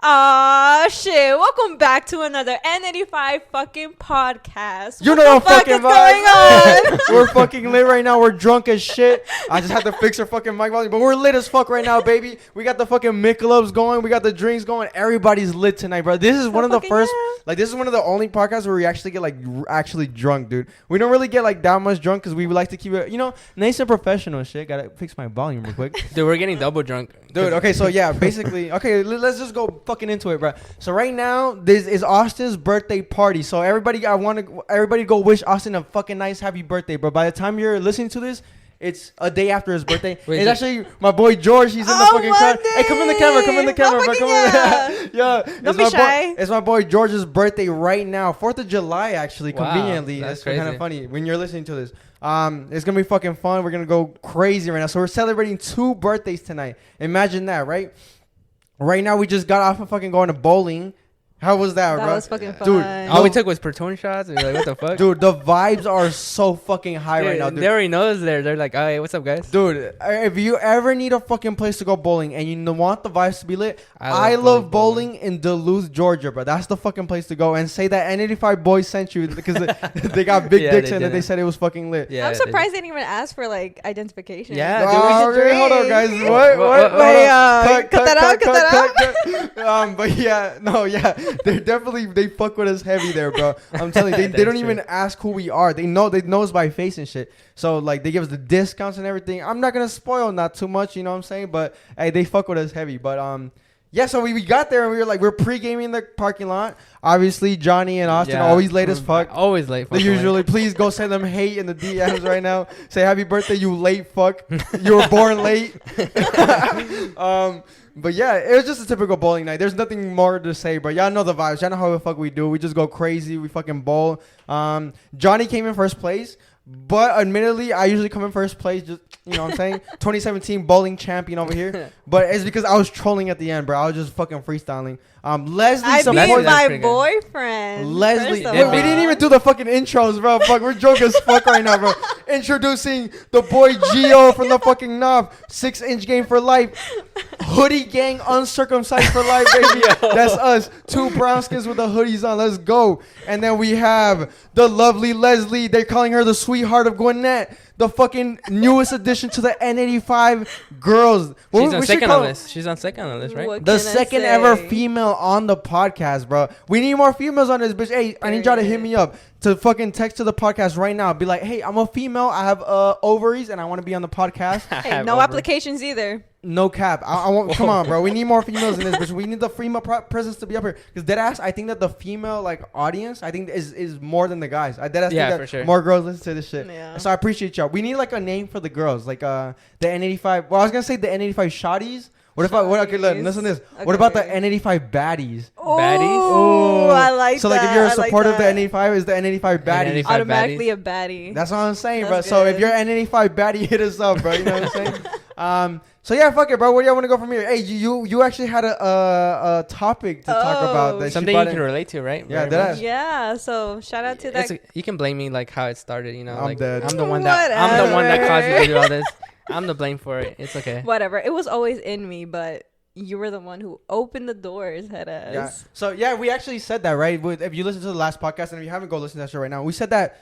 Aw, shit. Welcome back to another N85 fucking podcast. You What know the fuck is fucking going on? We're fucking lit right now. We're drunk as shit. I just had to fix our fucking mic volume, but we're lit as fuck right now, baby. We got the fucking Michelobs going. We got the drinks going. Everybody's lit tonight, bro. This is one of the first, this is one of the only podcasts where we actually get actually drunk, dude. We don't really get that much drunk because we like to keep it, nice and professional shit. Gotta fix my volume real quick. Dude, we're getting double drunk. Dude, okay, so yeah, basically, okay, let's just go fucking into it, bro. So right now, this is Austin's birthday party. So everybody go wish Austin a fucking nice happy birthday, bro. By the time you're listening to this, it's a day after his birthday. Wait, it's actually my boy George. He's in the fucking crowd. Hey, come in the camera, bro. Come in. Yeah. Don't be shy. It's my boy George's birthday right now. 4th of July, actually, wow, conveniently. that's kind of funny when you're listening to this. It's gonna be fucking fun. We're gonna go crazy right now. So we're celebrating 2 birthdays tonight. Imagine that, right? Right now we just got off of fucking going to bowling. How was that, bro? That was fucking fun. Dude, All we took was Proton shots. And we're like, what the fuck? Dude, the vibes are so fucking high right now, dude. They already know us there. They're like, oh, hey, what's up, guys? Dude, if you ever need a fucking place to go bowling and you want the vibes to be lit, I love bowling in Duluth, Georgia, bro. That's the fucking place to go. And say that N85 boys sent you because they got big dicks and they said it was fucking lit. Yeah, I'm surprised they didn't even ask for identification. Yeah, dude, hold on, guys. What? Wait, cut that out. But yeah, they fuck with us heavy there, bro. I'm telling you, they don't even ask who we are. They know us by face and shit. So they give us the discounts and everything. I'm not gonna spoil not too much, you know what I'm saying? But hey, they fuck with us heavy. But yeah, so we got there and we were we're pre-gaming in the parking lot. Obviously, Johnny and Austin always late as fuck. Always late. They usually, please go send them hate in the DMs right now. Say happy birthday, you late fuck. You were born late. But yeah, it was just a typical bowling night. There's nothing more to say, but y'all know the vibes. Y'all know how the fuck we do. We just go crazy. We fucking bowl. Johnny came in first place. But admittedly, I usually come in first place. Just, you know what I'm saying? 2017 bowling champion over here. But it's because I was trolling at the end, bro. I was just fucking freestyling. Leslie I supported beat my boyfriend. Leslie. We didn't even do the fucking intros, bro. Fuck, we're drunk as fuck right now, bro. Introducing the boy Geo from the fucking knob. 6-inch game for life. Hoodie gang uncircumcised for life, baby. That's us. 2 brown skins with the hoodies on. Let's go. And then we have the lovely Leslie. They're calling her the sweetheart of Gwinnett. The fucking newest addition to the N85 girls. She's on second on this. She's on second on this, right? The second ever female on the podcast, bro. We need more females on this bitch. Hey, I need y'all to hit me up to fucking text to the podcast right now. Be like, hey, I'm a female. I have ovaries and I want to be on the podcast. Hey, no applications either. No cap. I won't. Come on, bro. We need more females in this bitch. We need the female presence to be up here. Because deadass, I think that the female audience, I think is more than the guys. I deadass think that for sure. more girls listen to this shit. Yeah. So I appreciate y'all. We need a name for the girls, the N85. Well, I was gonna say the N85 shotties. Okay, listen to this. Okay. What about the N85 baddies? Oh, I like so that. If you're a supporter of the N85, is the N85 baddies. Automatically a baddie. That's what I'm saying, That's bro. good. So if you're an N85 baddie, hit us up, bro. You know what I'm saying? So yeah, fuck it, bro. Where do y'all want to go from here? Hey, you actually had a topic to talk about. That something you can relate to, right? Yeah, yeah. So shout out to that. You can blame me how it started. I'm dead. I'm the one that caused you to do all this. I'm the blame for it. It's okay. Whatever. It was always in me, but you were the one who opened the doors, headass. Yeah. So yeah, we actually said that, right? If you listen to the last podcast, and if you haven't, go listen to that show right now. We said that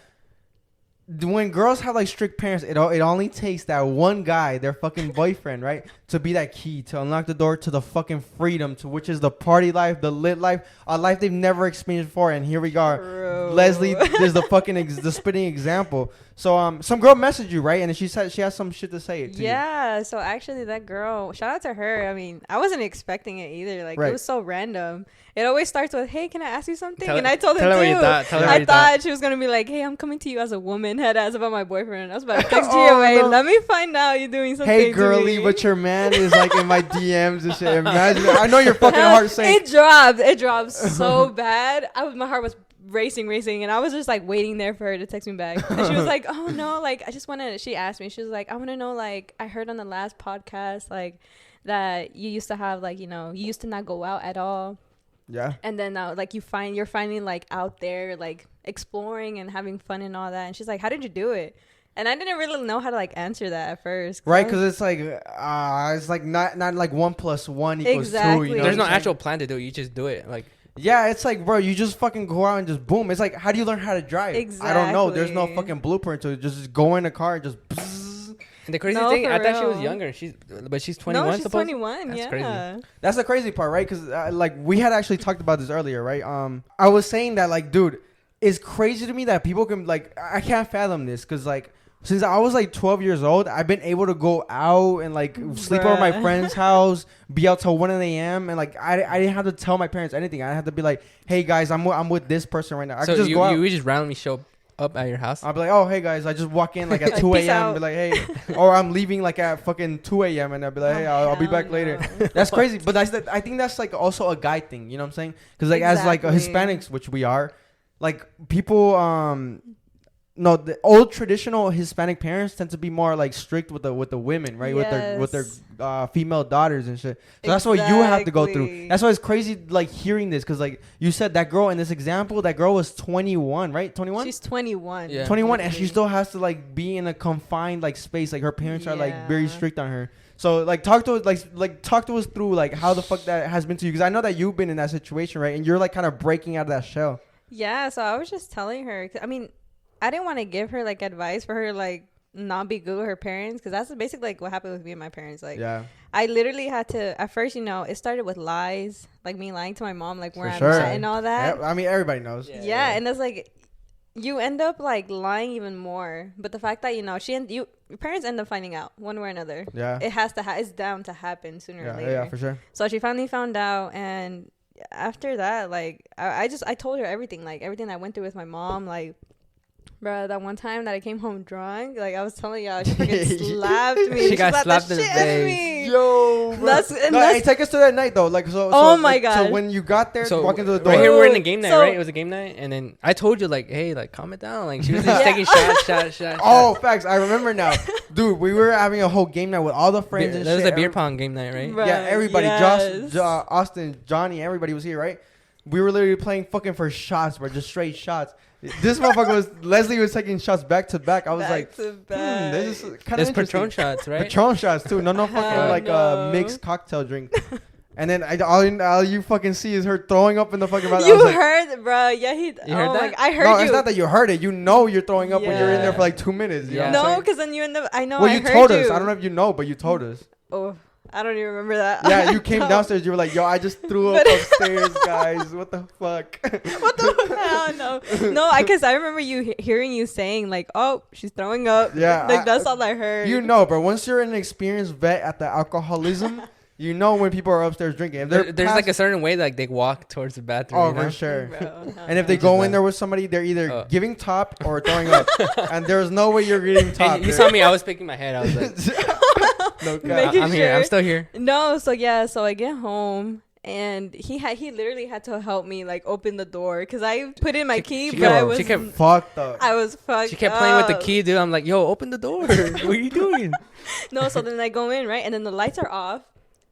when girls have strict parents, it only takes that one guy, their fucking boyfriend, right, to be that key to unlock the door to the fucking freedom, to which is the party life, the lit life, a life they've never experienced before. And here we are. True. Leslie is the fucking the spitting example. So some girl messaged you, right? And she said she has some shit to say to you. Yeah. So actually, that girl, shout out to her. I mean, I wasn't expecting it either. It was so random. It always starts with, "Hey, can I ask you something?" And I told her too. I thought she was gonna be like, "Hey, I'm coming to you as a woman." Head ass about my boyfriend. I was about to text Geo. No. Let me find out you're doing something. Hey, girly, but your man is in my DMs and shit. Imagine that. I know your fucking heart sank. It dropped so bad. My heart was racing, and I was just waiting there for her to text me back. And she was like, "Oh no, I just want to." She asked me. She was like, "I want to know, I heard on the last podcast that you used to have you used to not go out at all." Yeah. And then now you're finally out there exploring and having fun and all that. And she's like, "How did you do it?" And I didn't really know how to like answer that at first. Right, because it's like not like 1 + 1 = 2. Exactly. You know There's no actual plan to do it. You just do it. Like, yeah, it's like, bro, you just fucking go out and just boom. It's like, how do you learn how to drive? Exactly. I don't know. There's no fucking blueprint to it. Just go in a car and just. Bzzz. And the crazy thing, I thought she was younger. But she's 21. No, she's 21. That's yeah. crazy. That's the crazy part, right? Because like we had actually talked about this earlier, right? I was saying that like, dude, it's crazy to me that people can like. I can't fathom this because like. Since I was like 12 years old, I've been able to go out and like sleep over my friend's house, be out till 1 a.m. and like I didn't have to tell my parents anything. I had to be like, hey guys, I'm with this person right now. I so could just go out. You just randomly show up at your house? I'll be like, oh hey guys, I just walk in like at 2 a.m. Be like, hey, or I'm leaving like at fucking 2 a.m. and I'll be like, hey, I'll be back later. That's crazy, but I think that's like also a guy thing. You know what I'm saying? Because like as like Hispanics, which we are, like people No, the old traditional Hispanic parents tend to be more like strict with the women, right? Yes. With their female daughters and shit. So that's what you have to go through. That's why it's crazy like hearing this because like you said that girl in this example, that girl was 21, right? 21. She's 21. Yeah. 21, and she still has to like be in a confined like space. Like her parents are like very strict on her. So like talk to us through like how the fuck that has been to you because I know that you've been in that situation, right? And you're like kind of breaking out of that shell. Yeah. So I was just telling her. I mean. I didn't want to give her like advice for her like not be good with her parents because that's basically like what happened with me and my parents. Like, I literally had to at first, it started with lies, like me lying to my mom, like where I'm at and all that. I mean, everybody knows. Yeah, and it's like you end up like lying even more. But the fact that your parents end up finding out one way or another. Yeah, it has to. It's down to happen sooner or later. Yeah, for sure. So she finally found out, and after that, like I told her everything, like everything I went through with my mom, like. Bro, that one time that I came home drunk, like I was telling y'all, she freaking slapped me. She got slapped in the face. Yo, hey, take us to that night though. Like oh my god. So when you got there, walking to the door. Right here, we're in the game night, right? It was a game night, and then I told you like, hey, like calm it down. Like she was just taking shots. Oh, facts. I remember now, dude. We were having a whole game night with all the friends and shit. That was a beer pong game night, right? Right, yeah, everybody. Yes. Josh, Austin, Johnny, everybody was here, right? We were literally playing fucking for shots, bro, just straight shots. This motherfucker Leslie was taking shots back to back. I was this is kind of interesting. There's Patron shots, right? Patron shots too. No fucking mixed cocktail drink. And then all you fucking see is her throwing up in the fucking bathroom. You heard, bro? Yeah, you heard that? I heard you. No, it's not that you heard it. You know you're throwing up when you're in there for like 2 minutes. You know no, because then you end up. I know. Well, you told us. I don't know if you know, but you told us. Oh. I don't even remember that. Yeah, you came downstairs. You were like, yo, I just threw up upstairs, guys. What the fuck? What the hell? No, because I remember hearing you saying, like, oh, she's throwing up. Yeah. Like, that's all I heard. You know, bro, once you're an experienced vet at the alcoholism, you know when people are upstairs drinking. If there's like a certain way like they walk towards the bathroom. Oh, for sure. Bro, and if they go in there with somebody, they're either giving top or throwing up. And there's no way you're getting top. You saw me. I was picking my head. I was like... No, I'm here. I'm still here. No, so I get home and he literally had to help me like open the door because I put in my key, but I was fucked up. I was fucked. She kept playing with the key, dude. I'm like, yo, open the door. What are you doing? No, so then I go in, right, and then the lights are off.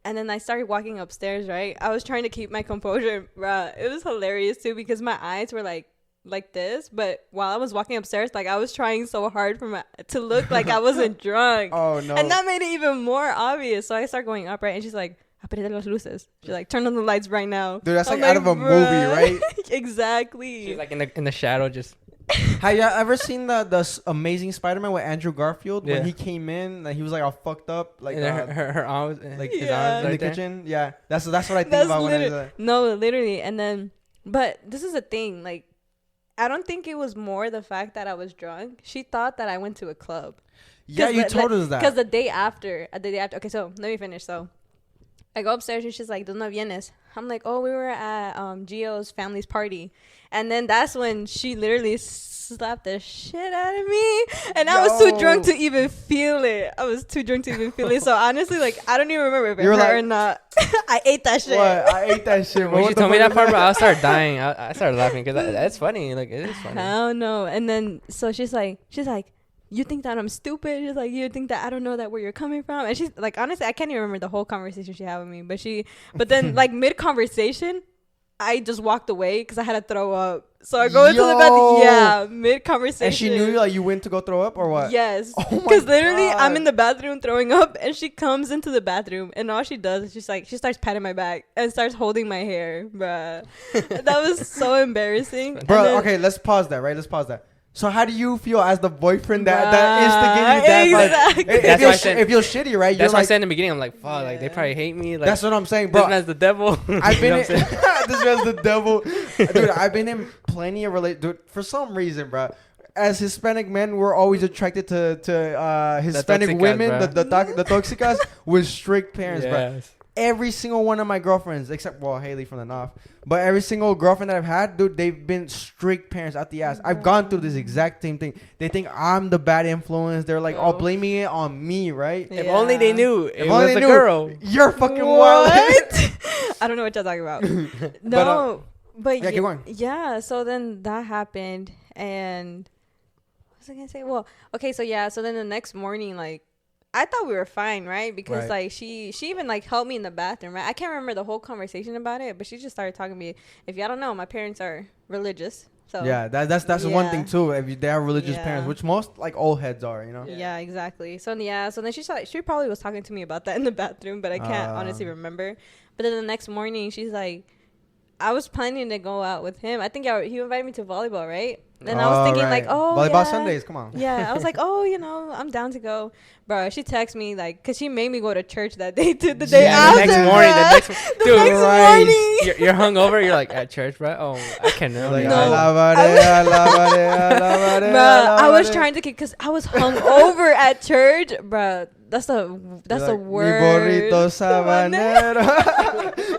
And then I started walking upstairs, right? I was trying to keep my composure, bruh. It was hilarious too because my eyes were like this, but while I was walking upstairs, like I was trying so hard to look like I wasn't drunk. Oh no! And that made it even more obvious. So I start going up, right? And she's like, "Aprende las luces." She's like, "Turn on the lights right now." Dude, that's like out of a movie, right? Exactly. She's like in the shadow, just. Have you ever seen the Amazing Spider-Man with Andrew Garfield when he came in? Like he was like all fucked up, like her arms, like his arms in the kitchen. Yeah, that's what I think about when I was No, literally, and then, but this is the thing, like. I don't think it was more the fact that I was drunk. She thought that I went to a club. Yeah, you told us that. Because the day after. Okay, so let me finish. So I go upstairs and she's like, ¿Dónde vienes? I'm like, oh, we were at Geo's family's party. And then that's when she literally slapped the shit out of me. And I was too drunk to even feel it. So honestly, like, I don't even remember if it hurt or not. I ate that shit. What? I ate that shit. When she told me that part, bro, I started dying. I started laughing because that's funny. Like, it is funny. I don't know. And then, so she's like, you think that I'm stupid? She's like, you think that I don't know that where you're coming from? And she's like, honestly, I can't even remember the whole conversation she had with me. But then, like, mid-conversation, I just walked away because I had to throw up. So I go into the bathroom. Yeah, mid conversation. And she knew like you went to go throw up or what? Yes. Because literally I'm in the bathroom throwing up, and she comes into the bathroom, and all she does is she's like, she starts patting my back and starts holding my hair, bruh. That was so embarrassing. Bro, okay, let's pause that, right? Let's pause that. So how do you feel as the boyfriend that instigated that? Exactly. It feels shitty, right? That's why I said in the beginning, I'm like, fuck, like they probably hate me. Like, that's what I'm saying, bro. This man's the devil. I've been this man's the devil, dude. I've been in plenty of dude. For some reason, bro. As Hispanic men, we're always attracted to Hispanic women, the toxicas with strict parents, bro. Every single one of my girlfriends, except Haley from the North, but every single girlfriend that I've had, dude, they've been strict parents out the ass. I've gone through this exact same thing. They think I'm the bad influence. They're like all blaming it on me, right? If only they knew it was a girl. You're fucking wild. I don't know what you're talking about. No, but yeah, keep going. Yeah. So then that happened, and what was I gonna say? Well, okay, so yeah, so then the next morning, like, I thought we were fine, right? Because like she even like helped me in the bathroom, right? I can't remember the whole conversation about it, but she just started talking to me. If y'all don't know, my parents are religious, so yeah, that's one thing too. If they are religious parents, which most like old heads are, you know. Yeah, exactly. So so then she probably was talking to me about that in the bathroom, but I can't honestly remember. But then the next morning, she's like, I was planning to go out with him. I think he invited me to volleyball, right? And I was thinking like, oh, volleyball Sundays, come on. Yeah, I was like, oh, I'm down to go. Bro, she texted me like, cause she made me go to church that day too. The day after, the next morning, you're hungover. You're like at church, bro. Oh, I can't remember. Like, I was trying to kick because I was hungover at church, bro. That's the word.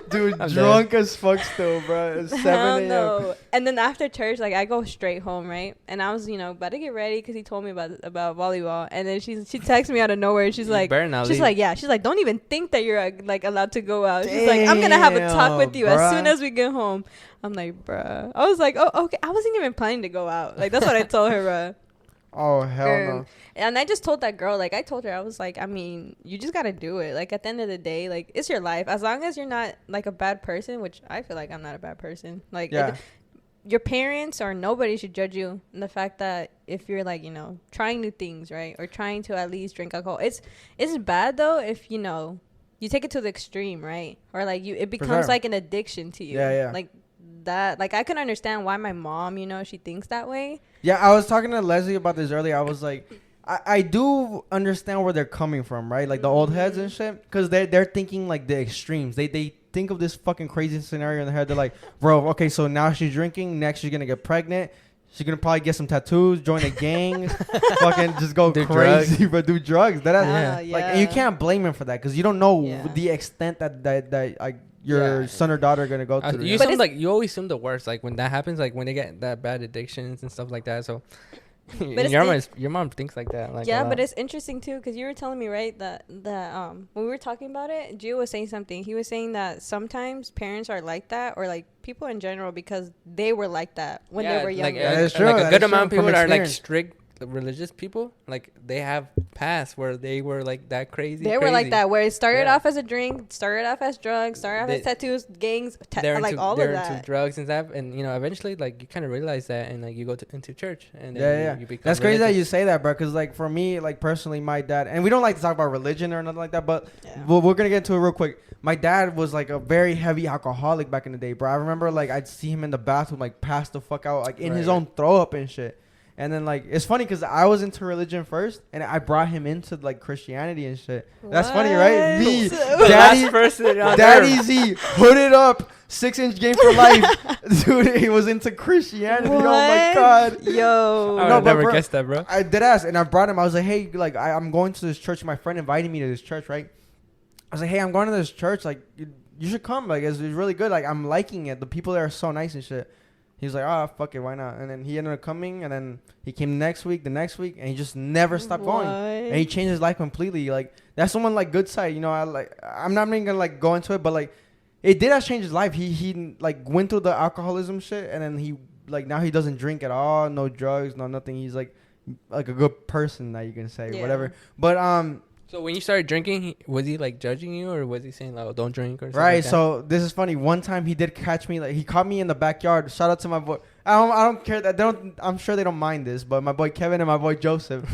Dude, drunk as fuck still, bro. It's 7 a.m. No. And then after church, like, I go straight home, right? And I was, about to get ready because he told me about volleyball. And then she texts me out of nowhere, and she's like, don't even think that you're like allowed to go out. She's like, I'm gonna have a talk with you as soon as we get home. I'm like, bruh. I was like, oh, okay. I wasn't even planning to go out. Like, that's what I told her, bruh. Oh, hell no. And I just told that girl, like, I told her, I was like, I mean, you just got to do it. Like, at the end of the day, like, it's your life. As long as you're not, like, a bad person, which I feel like I'm not a bad person. Like, your parents or nobody should judge you in the fact that if you're, like, trying new things, right? Or trying to at least drink alcohol. It's bad, though, if, you take it to the extreme, right? Or, like, it becomes, like, an addiction to you. Yeah. Like, that, like, I can understand why my mom, she thinks that way. Yeah, I was talking to Leslie about this earlier. I was like, I do understand where they're coming from, right? Like the old heads and shit, because they're thinking like the extremes. They think of this fucking crazy scenario in their head. They're like, bro, okay, so now she's drinking. Next, she's gonna get pregnant. She's gonna probably get some tattoos, join a gang, fucking just go crazy, but do drugs. Like, and you can't blame him for that because you don't know the extent that like your son or daughter are gonna go through. You always assume the worst, like when that happens, like when they get that bad addictions and stuff like that. So your mom thinks like that. Like, but it's interesting too because you were telling me, right, that when we were talking about it, Geo was saying something. He was saying that sometimes parents are like that, or like people in general, because they were like that when they were younger. That is true. Like a good amount of people that are like strict religious people, like they have past where they were like that crazy. They were like that, where it started off as a drink, started off as drugs, started off as tattoos, gangs, like all of that. Into drugs and stuff, and eventually like you kind of realize that, and like you go into church, and then you become that's crazy that you say that, bro. Because like for me, like personally, my dad, and we don't like to talk about religion or nothing like that, but we're gonna get into it real quick. My dad was like a very heavy alcoholic back in the day, bro. I remember like I'd see him in the bathroom like pass the fuck out, like in his own throw up and shit. And then, like, it's funny because I was into religion first, and I brought him into, like, Christianity and shit. What? That's funny, right? Me, Daddy Z, hooded up, 6-inch game for life. Dude, he was into Christianity. What? Oh, my God. Yo. I would never guessed that, bro. I did ask, and I brought him. I was like, hey, like, I'm going to this church. My friend invited me to this church, right? I was like, hey, I'm going to this church. Like, you should come. Like, it's really good. Like, I'm liking it. The people there are so nice and shit. He was like, oh, fuck it, why not? And then he ended up coming, and then he came the next week, and he just never stopped going. And he changed his life completely. Like, that's someone, like, good side. I'm not even going to, like, go into it, but, like, it did change his life. He like, went through the alcoholism shit, and then he, like, now he doesn't drink at all, no drugs, no nothing. He's, like a good person that you can say, whatever. But, So when you started drinking, was he like judging you, or was he saying like, "Oh, don't drink" or something? Right. Like that? So this is funny. One time he did catch me. Like he caught me in the backyard. Shout out to my boy. I don't care that they don't. I'm sure they don't mind this, but my boy Kevin and my boy Joseph.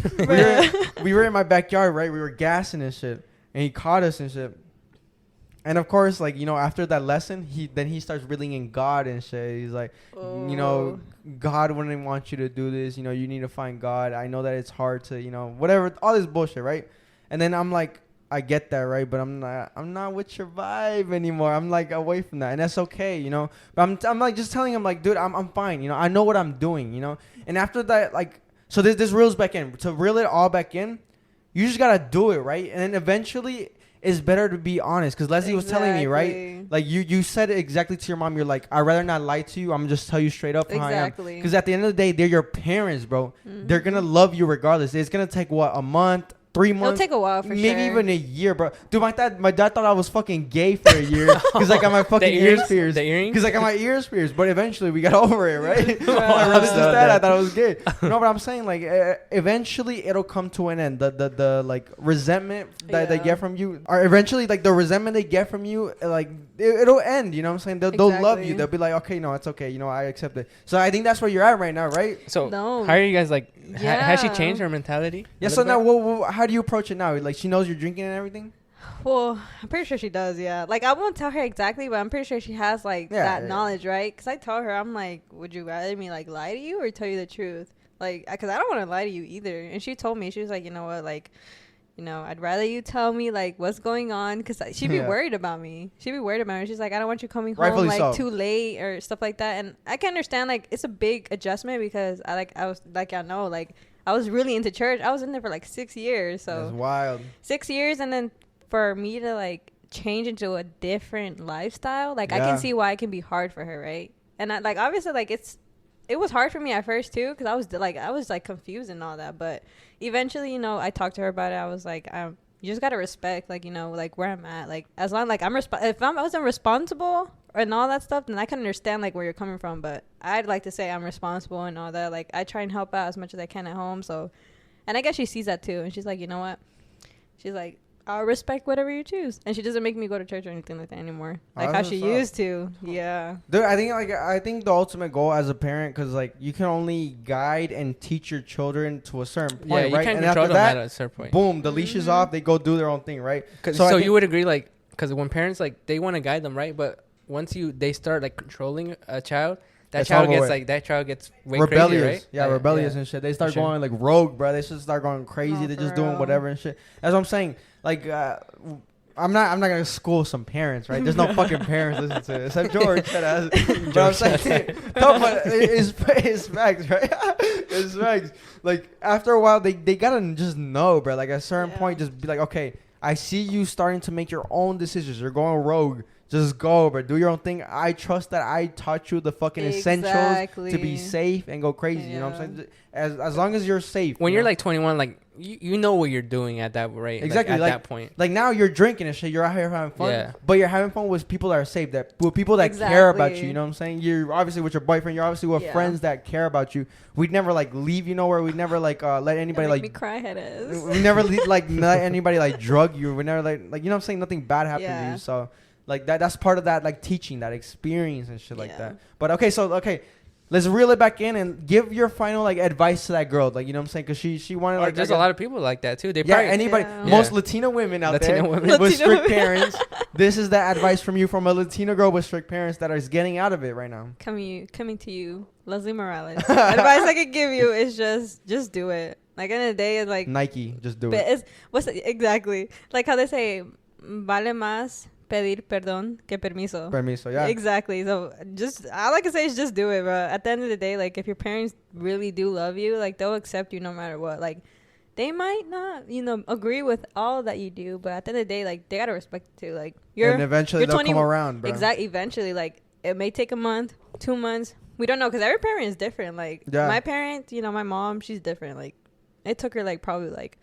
we were in my backyard, right? We were gassing and shit, and he caught us and shit. And of course, like, you know, after that lesson, he starts reeling in God and shit. He's like, you know, God wouldn't want you to do this. You know, you need to find God. I know that it's hard to, you know, whatever, all this bullshit, right? And then I'm like, I get that, right? But I'm not with your vibe anymore. I'm like away from that, and that's okay, you know. But I'm like just telling him like, dude, I'm fine. You know, I know what I'm doing, you know. And after that, like, so this reels back in. To reel it all back in, you just gotta do it, right? And then eventually, it's better to be honest, because Leslie was telling me, right? Like you said it exactly to your mom. You're like, I'd rather not lie to you. I'm just tell you straight up how I am. Because at the end of the day, they're your parents, bro. Mm-hmm. They're gonna love you regardless. It's gonna take what, a month, 3 months. It'll take a while for maybe sure. Maybe even a year, bro. Dude, my dad thought I was fucking gay for a year because I got my fucking ears pierced. The earrings? Because I got my ears pierced. But eventually we got over it, right? My brother's just dad, I thought I was gay. No, but I'm saying like eventually it'll come to an end. The like resentment that they get from you, or eventually like the resentment they get from you, like it'll end. You know what I'm saying? They'll love you. They'll be like, okay, no, it's okay. You know, I accept it. So I think that's where you're at right now, right? So how are you guys like? Has she changed her mentality? Yeah. So now, how do you approach it now? Like, she knows you're drinking and everything? Well, I'm pretty sure she does, yeah. Like, I won't tell her exactly, but I'm pretty sure she has, like, that knowledge, right? Because I told her, I'm like, would you rather me, like, lie to you or tell you the truth? Like, because I don't want to lie to you either. And she told me, she was like, you know what, like, you know, I'd rather you tell me, like, what's going on. Because she'd be worried about me. She'd be worried about me. She's like, I don't want you coming home, like, too late or stuff like that. And I can understand, like, it's a big adjustment because I was, like, I know, like, I was really into church. I was in there for like 6 years. So that's wild. 6 years, and then for me to like change into a different lifestyle, like I can see why it can be hard for her, right? And I, like, obviously, like it was hard for me at first too, because I was like confused and all that. But eventually, you know, I talked to her about it. I was like, you just gotta respect, like, you know, like where I'm at. Like, as long like if I wasn't responsible and all that stuff, then I can understand like where you're coming from. But I'd like to say I'm responsible and all that. Like, I try and help out as much as I can at home. So, and I guess she sees that too, and she's like, you know what? She's like, I'll respect whatever you choose. And she doesn't make me go to church or anything like that anymore, like how she used to. Yeah. Dude, I think the ultimate goal as a parent, because like you can only guide and teach your children to a certain point, right? Yeah, you can't and control after them that, at a certain point. Boom, the leash is off. They go do their own thing, right? So you would agree, like, because when parents, like, they want to guide them, right? But once they start like controlling a child, that child gets way rebellious, crazy, right? Yeah, rebellious and shit. They start going like rogue, bro. They should start going crazy. They're just doing whatever and shit. That's what I'm saying. Like, I'm not gonna school some parents, right? There's no fucking parents listen to it except George. But I'm saying, no, but it's facts, right? It's facts. Like, after a while, they gotta just know, bro. Like, at a certain point, just be like, okay, I see you starting to make your own decisions. You're going rogue. Just go, bro. Do your own thing. I trust that I taught you the fucking essentials to be safe and go crazy. You know what I'm saying? As long as you're safe. When you're like 21, like you know what you're doing at that rate. Exactly. Like, at that point. Like, now you're drinking and shit. You're out here having fun. Yeah. But you're having fun with people that are safe. With people that care about you. You know what I'm saying? You're obviously with your boyfriend. You're obviously with friends that care about you. We'd never like leave you nowhere. We'd never like let anybody like me cry head is. We never like let anybody like drug you. We never like you know what I'm saying? Nothing bad happened to you. So like that's part of that, like, teaching, that experience and shit like that. But okay, let's reel it back in and give your final like advice to that girl, like, you know what I'm saying? Because she wanted, like, there's a lot of people like that too. They anybody, most Latino women out there with strict parents. This is the advice from you, from a Latino girl with strict parents that is getting out of it right now. Coming to you, Leslie Morales. Advice I could give you is just do it. Like, end of the day, it's like Nike, just do it. Exactly like how they say, vale más pedir perdón que permiso. Permiso, yeah. Exactly. So all I can say is just do it, bro. At the end of the day, like, if your parents really do love you, like, they'll accept you no matter what. Like, they might not, you know, agree with all that you do, but at the end of the day, like, they gotta respect it too. Like, and eventually they'll come around, bro. Exactly. Eventually, like, it may take a month, 2 months. We don't know, because every parent is different. Like, my parent, you know, my mom, she's different. Like, it took her like probably like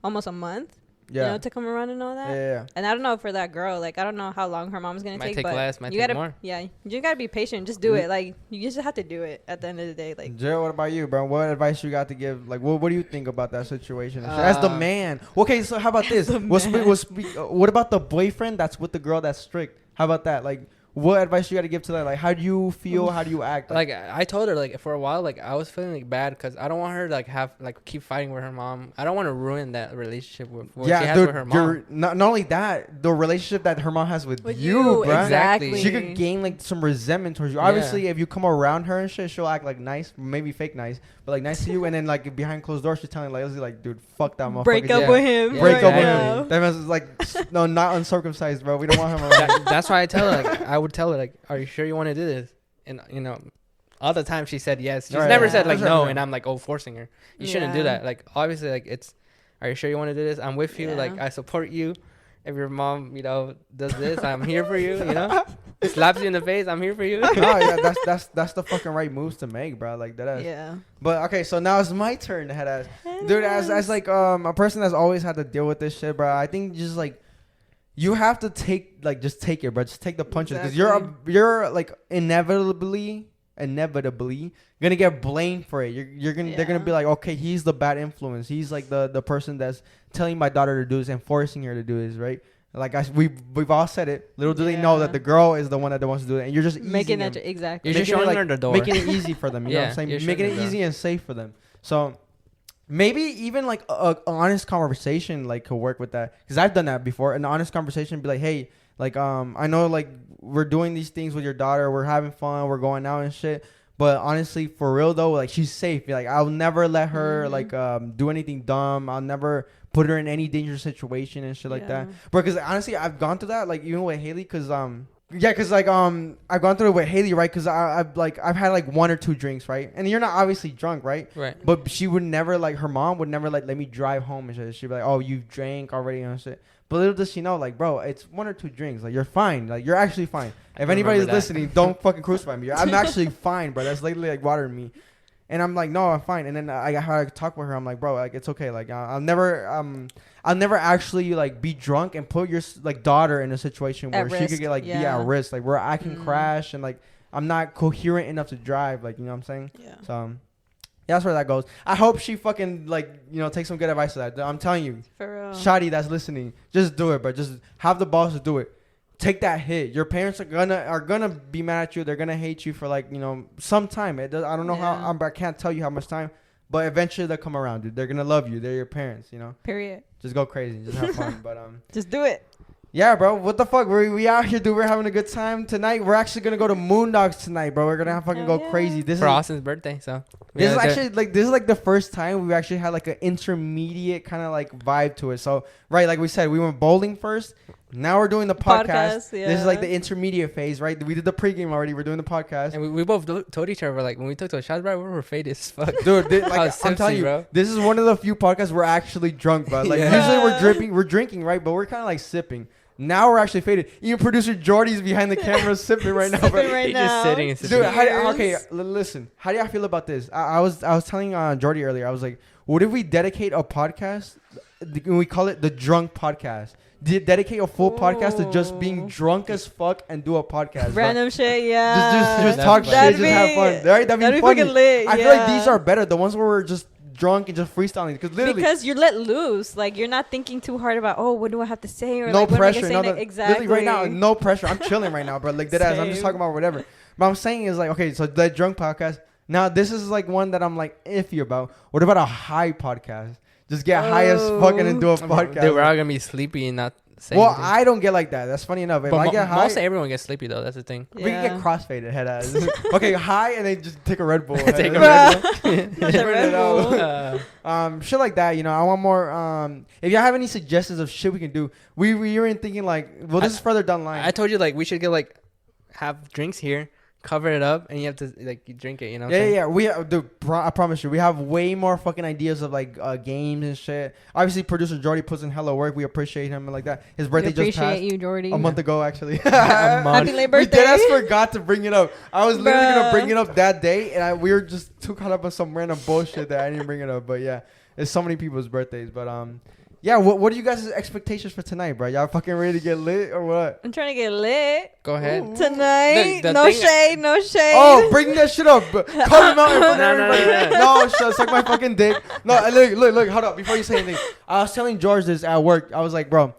almost a month. Yeah. You know, to come around and all that. Yeah. And I don't know for that girl. Like, I don't know how long her mom's gonna take. But less, might you take gotta, more. Yeah, you gotta be patient. Just do it. Like, you just have to do it at the end of the day. Like, Joe, what about you, bro? What advice you got to give? Like, what do you think about that situation? As the man. Okay, so how about this? What about the boyfriend that's with the girl that's strict? How about that? Like, what advice you got to give to that? Like, how do you feel? How do you act? Like I told her, like, for a while, like, I was feeling like bad because I don't want her to like keep fighting with her mom. I don't want to ruin that relationship with she has with her mom. Not only that, the relationship that her mom has with you, bro. Exactly. She could gain like some resentment towards you. Yeah. Obviously, if you come around her and shit, she'll act like nice, maybe fake nice, but like nice to you. And then like behind closed doors, she's telling like, dude, fuck that motherfucker. Break up with him. Break up with him. That man's like, no, not uncircumcised, bro. We don't want him around. That's why I tell her, like, I would tell her, like, are you sure you want to do this? And, you know, all the time she said yes. She's never said, like, no, and I'm, like, forcing her. You shouldn't do that. Like, obviously, like, it's, are you sure you want to do this? I'm with you. Yeah. Like, I support you. If your mom, you know, does this, I'm here for you, you know? Slaps you in the face, I'm here for you. No, yeah, that's the fucking right moves to make, bro. Like, that. Yeah. But, okay, so now it's my turn to head ass. Dude, as like, a person that's always had to deal with this shit, bro, I think just, like, you have to just take it, bro. Just take the punches, because you're like inevitably gonna get blamed for it. They're gonna be like, okay, he's the bad influence. He's like the person that's telling my daughter to do this and forcing her to do this, right? Like we've all said it. Little do they know that the girl is the one that wants to do it, and you're just making it exactly. You're just showing her the door, making it easy for them. You know what I'm saying? Making it easy and safe for them. So. Maybe even like a honest conversation like could work with that, because I've done that before. An honest conversation, be like, hey, like I know like we're doing these things with your daughter, we're having fun, we're going out and shit, but honestly, for real though, like she's safe. Like I'll never let her like do anything dumb. I'll never put her in any dangerous situation and shit like that. Because honestly, I've gone through that, like even with Haley, because like I've gone through it with Haley, right? Because I've had like 1 or 2 drinks, right? And you're not obviously drunk, right? Right. But she would never, like, her mom would never like let me drive home and shit. She'd be like, oh, you drank already and shit. But little does she know, like, bro, it's 1 or 2 drinks. Like, you're fine. Like, you're actually fine. If anybody's listening, don't fucking crucify me. I'm actually fine, bro. That's literally like watering me. And I'm like, no, I'm fine. And then I talk with her. I'm like, bro, like, it's okay. Like, I'll never actually like be drunk and put your like daughter in a situation where she could get like be at risk, like where I can crash and like I'm not coherent enough to drive. Like, you know what I'm saying? Yeah. So that's where that goes. I hope she fucking like, you know, take some good advice to that. I'm telling you, for real. Shadi that's listening, just do it, bro. Just have the balls to do it. Take that hit. Your parents are gonna be mad at you. They're gonna hate you for like, you know, some time. I don't know how. I can't tell you how much time, but eventually they'll come around, dude. They're gonna love you. They're your parents, you know. Period. Just go crazy. Just have fun. But just do it. Yeah, bro. What the fuck? We out here, dude. We're having a good time tonight. We're actually gonna go to Moondogs tonight, bro. We're gonna fucking go crazy. This for Austin's birthday, so this is like the first time we've actually had like an intermediate kind of like vibe to it. So right, like we said, we went bowling first. Now we're doing the podcast. This is like the intermediate phase, right? We did the pregame already. We're doing the podcast. And we both told each other, like, when we took the shots, bro, we were faded as fuck. Dude, I'm telling you, bro. This is one of the few podcasts we're actually drunk, bro. Like, usually we're drinking, right? But we're kind of like sipping. Now we're actually faded. Even producer Jordy's behind the camera sipping right now, bro. He's just sitting and sipping. Dude, listen. How do y'all feel about this? I was telling Jordy earlier, I was like, what if we dedicate a podcast, and we call it the Drunk Podcast? Dedicate a full podcast to just being drunk as fuck and do a podcast. Random shit, yeah. Just talk shit, just have fun. Right? That'd be funny. Lit, I feel like these are better. The ones where we're just drunk and just freestyling. Because you're let loose. Like, you're not thinking too hard about, oh, what do I have to say? Or no like, pressure. Exactly. Literally right now, no pressure. I'm chilling right now, bro. Like, deadass. I'm just talking about whatever. But I'm saying is like, okay, so the Drunk Podcast. Now, this is like one that I'm like iffy about. What about a high podcast? Just get high as fucking and do a podcast. Dude, we're all gonna be sleepy and not saying anything. I don't get like that. That's funny enough. If I get high, most everyone gets sleepy though. That's the thing. We can get crossfaded head ass. Okay, high and then just take a Red Bull. Take a Red Bull. Not the Red Bull. Shit like that. You know, I want more. If y'all have any suggestions of shit we can do, we were thinking like, well, this is further down the line. I told you like we should get like have drinks here. Cover it up and you have to like you drink it, you know. I promise you, we have way more fucking ideas of like games and shit. Obviously, producer Jordy puts in hella work. We appreciate him and like that. His birthday just passed. Appreciate you, Jordy. A month ago, actually. Happy late birthday. We deadass forgot to bring it up. I was literally gonna bring it up that day, and we were just too caught up on some random bullshit that I didn't bring it up. But yeah, it's so many people's birthdays. But Yeah, what are you guys' expectations for tonight, bro? Y'all fucking ready to get lit or what? I'm trying to get lit. Go ahead. Tonight. No shade. Oh, bring that shit up. Call him out in front of everybody. No, suck my fucking dick. No, look, hold up. Before you say anything, I was telling George this at work. I was like, bro,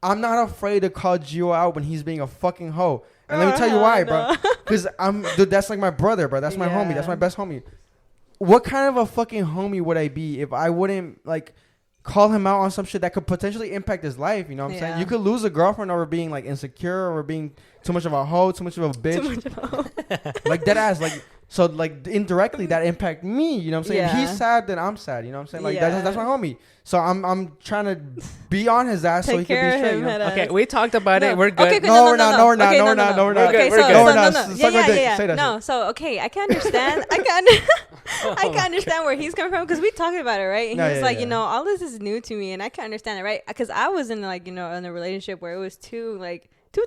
I'm not afraid to call Geo out when he's being a fucking hoe. And let me tell you why, bro. Because dude, that's like my brother, bro. That's my homie. That's my best homie. What kind of a fucking homie would I be if I wouldn't, like, call him out on some shit that could potentially impact his life? You know what I'm saying? You could lose a girlfriend over being, like, insecure or being too much of a hoe, too much of a bitch. Like, dead ass. Like, so, like, indirectly, that impact me. You know what I'm saying? If he's sad, then I'm sad. You know what I'm saying? Like, that's my homie. So I'm trying to be on his ass so he can be straight. You know? Okay, we talked about it. We're good. Okay, no, we're not. No, we're not. No, we're not. Okay, we're good. No, we're not. No, so okay, I can understand. I can understand where he's coming from because we talked about it, right? And he was like, you know, all this is new to me, and I can understand it, right? Because I was in, like, you know, in a relationship where it was too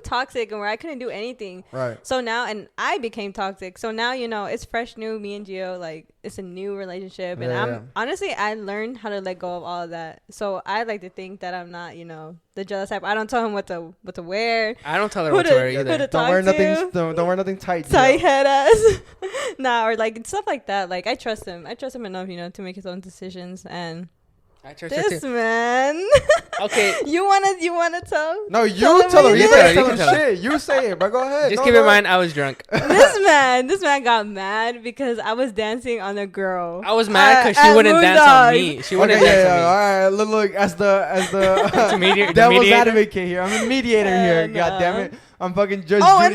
toxic and where I couldn't do anything. Right. So now, and I became toxic. So now, you know, it's fresh new, me and Gio, like, it's a new relationship. And honestly, I learned how to let go of all of that. So I like to think that I'm not, you know, the jealous type. I don't tell him what to wear. I don't tell her what to wear either. Don't wear nothing tight. Tight head ass. Nah, or like stuff like that. Like, I trust him. I trust him enough, you know, to make his own decisions. And I trust this man. Okay. You wanna tell? No, you tell him. You tell him shit. You say it, but go ahead. Just keep in mind, I was drunk. This man got mad because I was dancing on a girl. I was mad because she wouldn't dance on me. She wouldn't dance on me. All right, look. As the devil's advocate here, I'm a mediator here. God damn it. I'm fucking just. Oh, and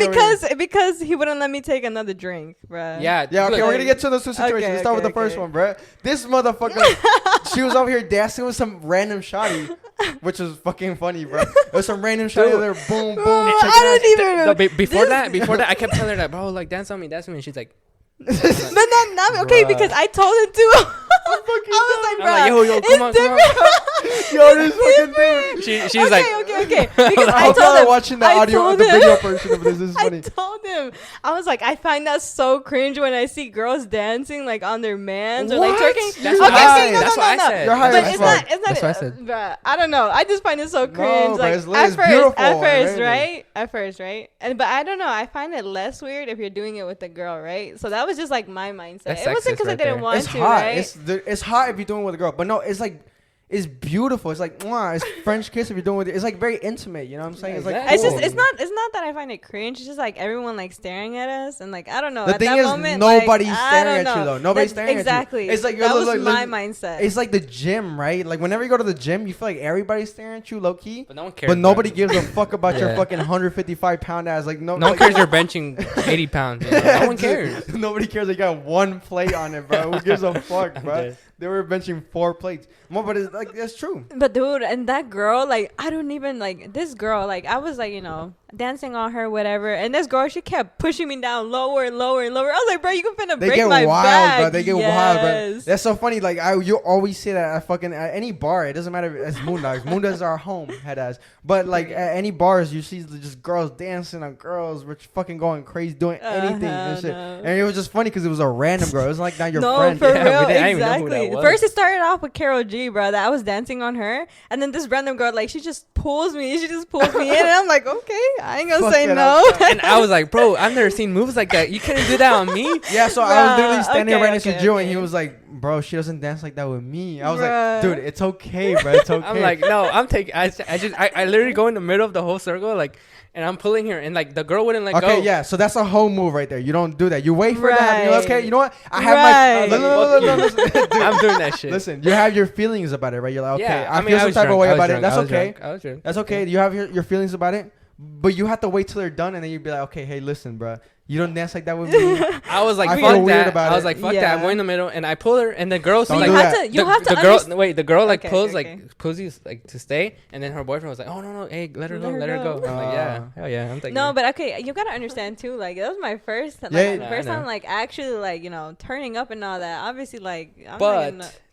because he wouldn't let me take another drink, bruh. Yeah. Okay, we're gonna get to those two situations. Let's start with the first one, bruh. This motherfucker, she was over here dancing with some random shawty, which was fucking funny, bro. There's some random shawty there, boom, boom. I don't even know. Before that, I kept telling her that, bro, like, dance on me. And she's like. But not okay, because I told him to. I was like, bro, yo, come on. Yo, this fucking thing. She's like, okay. Because I told him. Watching the audio, the video version of this is funny. I told him. I was like, I find that so cringe when I see girls dancing like on their mans or like twerking. That's what I said. You're high. But it's not. That's what I said. Bruh, I don't know. I just find it so cringe. Like at first, right? And but I don't know. I find it less weird if you're doing it with a girl, right? So that was just like my mindset. It wasn't because I didn't want to, right? It's hot if you're doing it with a girl, but no, it's like. It's beautiful. It's like, mwah, it's French kiss if you're doing it. It's like very intimate. You know what I'm saying? It's like, it's just, it's not that I find it cringe. It's just like everyone like staring at us and like I don't know. The thing is, nobody's staring at you though. Nobody's staring at you. Exactly. It's like that was my mindset. It's like the gym, right? Like whenever you go to the gym, you feel like everybody's staring at you, low key. But no one cares. But nobody gives a fuck about your fucking 155-pound ass. Like no one cares you're benching 80 pounds. You know? No one cares. Nobody cares. They got one plate on it, bro. Who gives a fuck, bro? They were benching 4 plates. But it's like that's true. But dude, and that girl, like I don't even like this girl. Like I was like, you know, dancing on her, whatever. And this girl, she kept pushing me down lower and lower and lower. I was like, bro, you can finna break my back. Bro. They get wild, bro. That's so funny. Like you always say that at any bar. It doesn't matter if it's Moondogs. Moondogs are our home, head ass. But like at any bars, you see just girls dancing on girls, which fucking going crazy, doing anything and shit. No. And it was just funny because it was a random girl. It was like not your friend. No, for real, exactly. First, it started off with Carol G, bro. That I was dancing on her, and then this random girl, like she just pulls me in, and I'm like, okay, I ain't gonna say no. And I was like, bro, I've never seen moves like that. You couldn't do that on me. Yeah, so I was literally standing right next to Joe, and he was like, bro, she doesn't dance like that with me. I was like, dude, it's okay, bro, it's okay. I'm like, no, I'm taking. I literally go in the middle of the whole circle, like. And I'm pulling her, and like the girl wouldn't let go. Okay, yeah, so that's a home move right there. You don't do that. You wait for it to happen. Okay, you know what? I have my. Dude, I'm doing that shit. Listen, you have your feelings about it, right? You're like, okay, yeah, I feel some type of way about it. That's okay. I was drunk. That's okay. You have your feelings about it, but you have to wait till they're done, and then you'd be like, okay, hey, listen, bro. You don't dance like that with me. I was like, fuck that. I was like, fuck that. I'm going in the middle, and I pull her, and the girl's like, you have to. The girl like pulls you like to stay, and then her boyfriend was like, oh no, hey, let her go. I'm like, yeah, hell yeah, I'm thinking. No, but okay, you gotta understand too. Like that was my first, first time, like actually, like you know, turning up and all that. Obviously, like,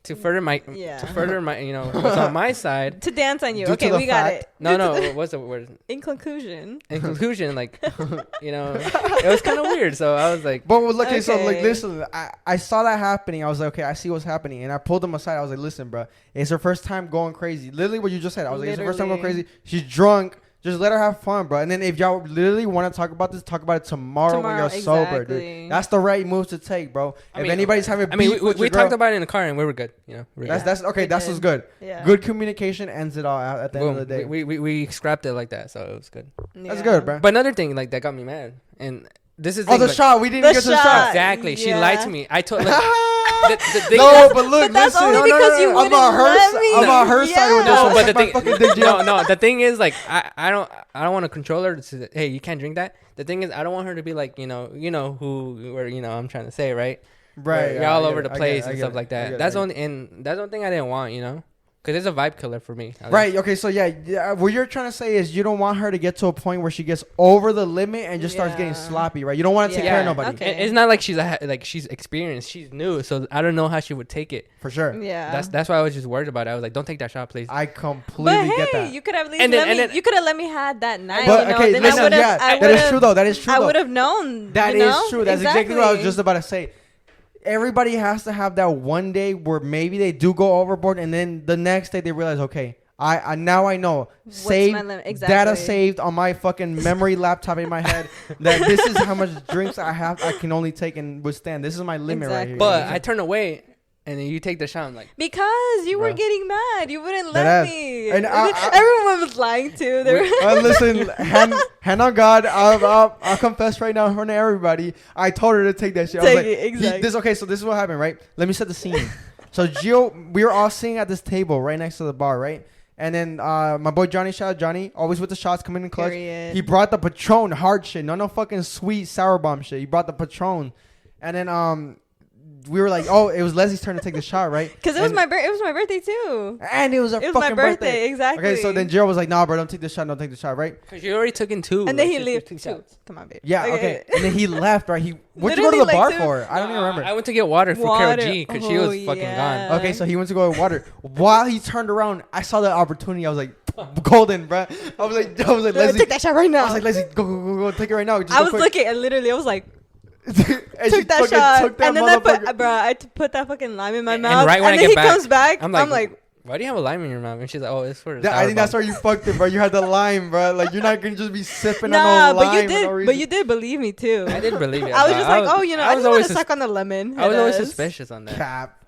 to further my what's on my side. To dance on you. Okay, we got it. No, what's the word? In conclusion, like, it was kind of weird. So I was like, but look, okay. So like, listen, I saw that happening. I was like, okay, I see what's happening, and I pulled them aside. I was like, listen, bro, it's her first time going crazy. Literally, what you just said. I was like, it's her first time going crazy. She's drunk. Just let her have fun, bro. And then if y'all literally want to talk about this, talk about it tomorrow when you're sober, dude. That's the right move to take, bro. If anybody's having beef we talked about it in the car and we were good. That's okay. That's what's good. Yeah. Good communication ends it all at the end of the day. We scrapped it like that, so it was good. Yeah. That's good, bro. But another thing that got me mad, and this is the shot. We didn't get to the shot. Exactly. She lied to me. I told. No, but look, that's listen. only because you wouldn't let me. I'm on her side with this. No, but the thing, the thing is, like, I don't want to control her to say, hey, you can't drink that. The thing is, I don't want her to be like, I'm trying to say, right? Right. You're all over the place and stuff like that. That's the only thing I didn't want, Because it's a vibe killer for me. Right. Okay. So, yeah. What you're trying to say is you don't want her to get to a point where she gets over the limit and just starts getting sloppy, right? You don't want to take care of nobody. Okay. It's not like she's experienced. She's new. So, I don't know how she would take it. For sure. Yeah. That's why I was just worried about it. I was like, don't take that shot, please. I completely get that. You could have at least you could have let me have that night. But, okay, listen, that is true, though. That is true, I would have known. That is true. That's exactly what I was just about to say. Everybody has to have that one day where maybe they do go overboard, and then the next day they realize, okay, I now I know. Data saved on my fucking memory laptop in my head that this is how much drinks I can only take and withstand. This is my limit right here. But I turn away. And then you take the shot. I'm like, because you were getting mad, you wouldn't let me. And everyone was lying too. Listen, hand on God, I'll confess right now in front of everybody. I told her to take that shit. I was like, exactly. So this is what happened, right? Let me set the scene. So Geo, we were all sitting at this table right next to the bar, right? And then my boy Johnny, shout out Johnny, always with the shots, coming in clutch. Period. He brought the Patron, hard shit, no fucking sweet sour bomb shit. He brought the Patron, and then we were like, oh, it was Leslie's turn to take the shot, right? Because it was my birthday too. And it was my birthday. Exactly. Okay, so then Gerald was like, nah, bro, don't take the shot, right? Because you already took in two. And then he left two. Come on, baby. Yeah, okay. And then he left, right? What'd you go to the bar for? I don't even remember. I went to get water for Carol G because she was fucking gone. Okay, so he went to go get water. While he turned around, I saw the opportunity. I was like, golden, bro. I was like, Leslie, take that shot right now. I was like, Leslie, go, take it right now. I was looking, and literally, I was like, took that shot, and then I put that fucking lime in my mouth, and right when he comes back, I'm like, why do you have a lime in your mouth? And she's like, oh, it's for I think that's where you fucked it, bro. You had the lime, bro. Like, you're not gonna just be sipping on no lime. But you did believe me too. I did believe you. I was just like, I just want to suck on the lemon. I was always suspicious on that. Cap.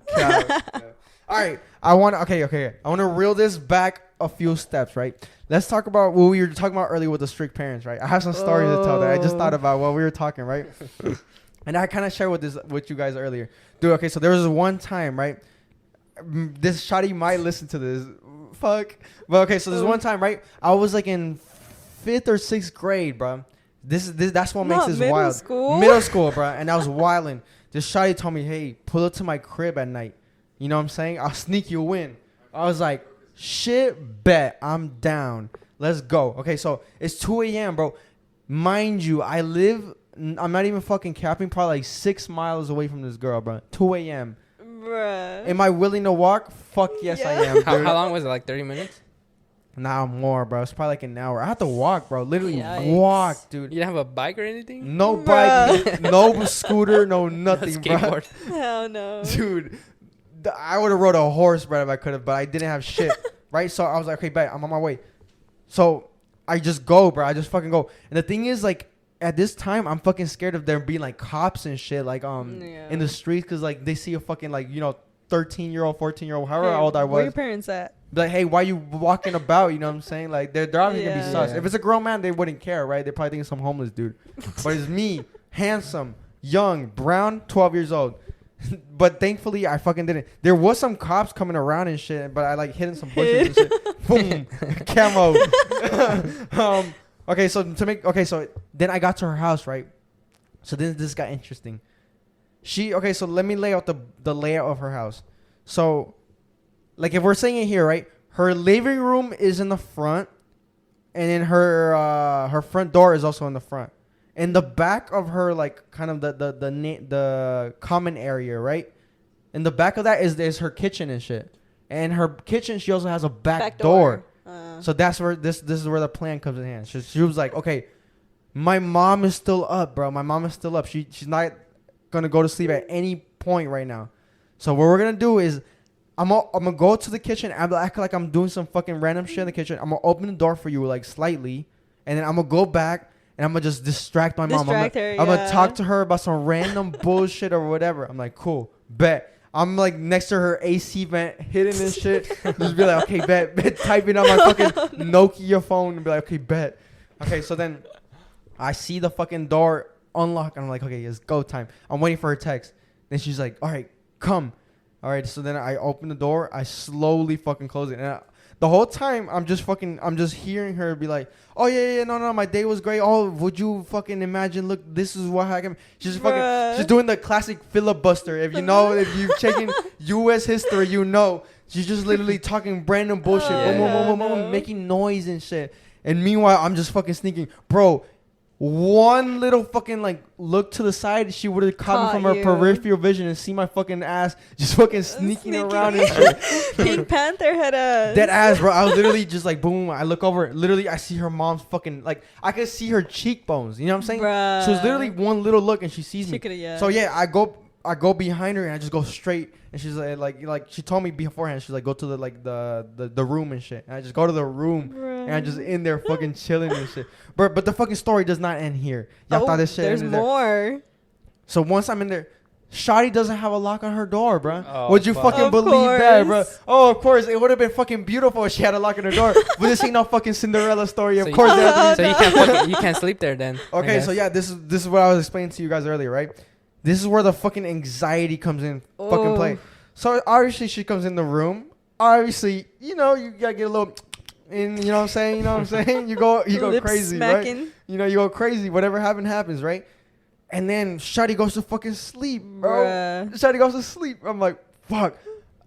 All right, I want to reel this back a few steps, right? Let's talk about what we were talking about earlier with the strict parents, right? I have some stories to tell that I just thought about while we were talking, right? And I kind of shared with you guys earlier. Dude, okay, so there was one time, right? This shawty might listen to this. Fuck. But okay, so there's one time, right? I was like in 5th or 6th grade, bro. That's what makes this wild. Middle school, bro. And I was wilding. This shawty told me, hey, pull up to my crib at night. You know what I'm saying? I'll sneak you in. I was like, shit, bet. I'm down. Let's go. Okay, so it's 2 a.m., bro. Mind you, I'm not even fucking capping, probably like 6 miles away from this girl, bro. 2 a.m. Bruh. Am I willing to walk? Fuck yes, I am, dude. How long was it? Like 30 minutes? Nah, more, bro. It's probably like an hour. I have to walk, bro. Literally walk, dude. You didn't have a bike or anything? No bike, no scooter, no nothing, bro. Hell no. Dude, I would have rode a horse, bro, if I could have, but I didn't have shit, right? So I was like, okay, bet, I'm on my way. So I just go, bro. I just fucking go. And the thing is, like, at this time, I'm fucking scared of there being, like, cops and shit, like, in the streets, because, like, they see a fucking, like, 13-year-old, 14-year-old, however old I was. Where your parents at? Like, hey, why you walking about? You know what I'm saying? Like, they're obviously going to be sus. If it's a grown man, they wouldn't care, right? They probably think it's some homeless dude. But it's me, handsome, young, brown, 12 years old. But thankfully, I fucking didn't. There was some cops coming around and shit, but I, like, hid in some bushes and shit. Boom. Camo. Okay, so then I got to her house, right? So then this got interesting. So let me lay out the layout of her house. So, like, if we're saying it here, right? Her living room is in the front, and then her front door is also in the front. In the back of her, like, kind of the common area, right? In the back of that is her kitchen and shit. And her kitchen, she also has a back door. So that's where this is where the plan comes in hand. She was like, okay, my mom is still up, bro. My mom is still up. She's not gonna go to sleep at any point right now. So what we're gonna do is I'm gonna go to the kitchen. I'm gonna act like I'm doing some fucking random shit in the kitchen. I'm gonna open the door for you like slightly, and then I'm gonna go back and I'm gonna just distract my mom. I'm gonna talk to her about some random bullshit or whatever. I'm like, cool, bet. I'm like next to her AC vent, hidden and shit. Just be like, okay, bet. Typing on my fucking Nokia phone and be like, okay, bet. Okay, so then I see the fucking door unlock. And I'm like, okay, it's go time. I'm waiting for her text. Then she's like, all right, come. All right, so then I open the door. I slowly fucking close it. And the whole time, I'm just hearing her be like, oh, yeah, no, my day was great. Oh, would you fucking imagine? Look, this is what happened. She's doing the classic filibuster. If you've taken U.S. history, you know. She's just literally talking random bullshit. Making noise and shit. And meanwhile, I'm just fucking sneaking. Bro, one little fucking like look to the side, she would have caught me from her peripheral vision and see my fucking ass just fucking sneaking around and shit. Pink Panther head ass. That ass, bro. I was literally just like, boom. I look over. Literally, I see her mom's fucking like I could see her cheekbones. You know what I'm saying? Bruh. She was literally one little look and she sees me. So yeah, I go behind her and I just go straight. And she's like she told me beforehand. She's like, go to the room and shit. And I just go to the room. Bruh. And I'm just in there fucking chilling and shit. But the fucking story does not end here. Y'all thought this shit ended there. There's more. So once I'm in there, Shotty doesn't have a lock on her door, bro. Would you fucking believe that, bro? Oh, of course. It would have been fucking beautiful if she had a lock on her door. But this ain't no fucking Cinderella story. Of course. You can't sleep there then. Okay, so yeah, this is what I was explaining to you guys earlier, right? This is where the fucking anxiety comes in fucking play. So obviously she comes in the room. Obviously, you gotta get a little... And you know what I'm saying? You go crazy, smacking. Right? You go crazy. Whatever happens, right? And then Shotty goes to fucking sleep, bro. Shotty goes to sleep. I'm like, fuck.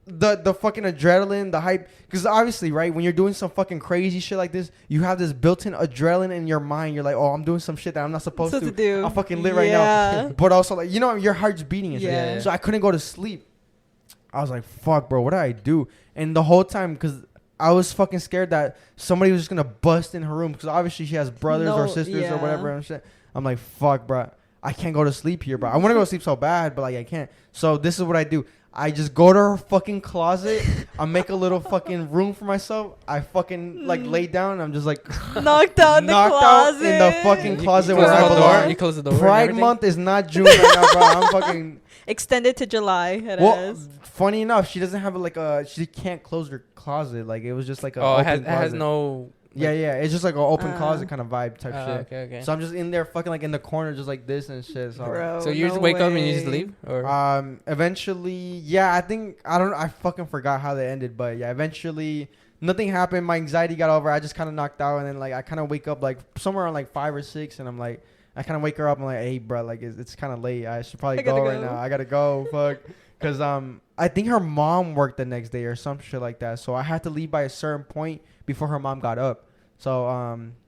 The fucking adrenaline, the hype. Because obviously, right, when you're doing some fucking crazy shit like this, you have this built-in adrenaline in your mind. You're like, oh, I'm doing some shit that I'm not supposed to do. I'm fucking lit right now. But also, like, your heart's beating and shit. Yeah. So I couldn't go to sleep. I was like, fuck, bro, what did I do? And the whole time, because I was fucking scared that somebody was just going to bust in her room. Because obviously she has brothers or sisters or whatever and shit. I'm like, fuck, bro. I can't go to sleep here, bro. I want to go to sleep so bad, but, like, I can't. So this is what I do. I just go to her fucking closet. I make a little fucking room for myself. I fucking, like, lay down. And I'm just, like... knocked out in the fucking closet where I belong. You close the door. Pride month is not June right now, bro. I'm fucking... Extended to July. Funny enough, she doesn't have she can't close her closet. Like, it was just like a open closet. It has no... Yeah. It's just like an open closet kind of vibe type shit. Okay. So I'm just in there fucking like in the corner just like this and shit. So, bro, so you just wake up and you just leave? Or? Eventually, yeah, I fucking forgot how they ended. But yeah, eventually nothing happened. My anxiety got over. I just kind of knocked out. And then like I kind of wake up like somewhere around like 5 or 6. And I'm like, I kind of wake her up. I'm like, hey, bro, like it's kind of late. I should probably go right now. I got to go. Fuck. Because I think her mom worked the next day or some shit like that. So I had to leave by a certain point before her mom got up. So,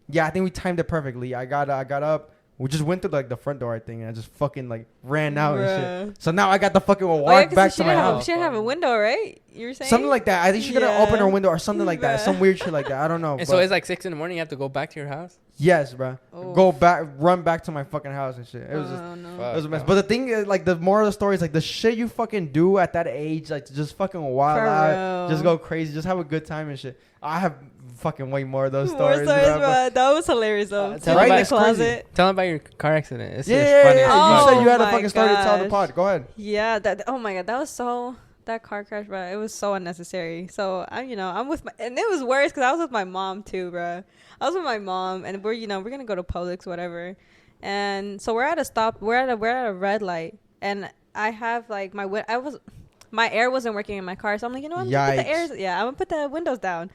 yeah, I think we timed it perfectly. I got up. We just went through, like, the front door, I think, and I just fucking, like, ran out and shit. So now I got the fucking walk back to my house. She didn't have a window, right? You were saying? Something like that. I think she could have opened her window or something like that. Some weird shit like that. I don't know. And so it's like 6 in the morning. You have to go back to your house? Yes, bro. Go back, run back to my fucking house and shit. It was just, it was a mess. But the thing is, like, the more of the story is, like, the shit you fucking do at that age, like, to just fucking wild out, just go crazy, just have a good time and shit. I have fucking way more of those stories. Bro. That was hilarious, though. Tell in the closet. Tell them about your car accident. It's funny. Oh, you said you had a fucking story to tell the pod. Go ahead. Yeah. Oh my god, that was so. That car crash, bro. It was so unnecessary. So I'm with and it was worse because I was with my mom too, bro. I was with my mom, and we're gonna go to Publix, whatever. And so we're at a stop. We're at a red light, and I have like my air wasn't working in my car, so I'm like, I'm gonna put the windows down.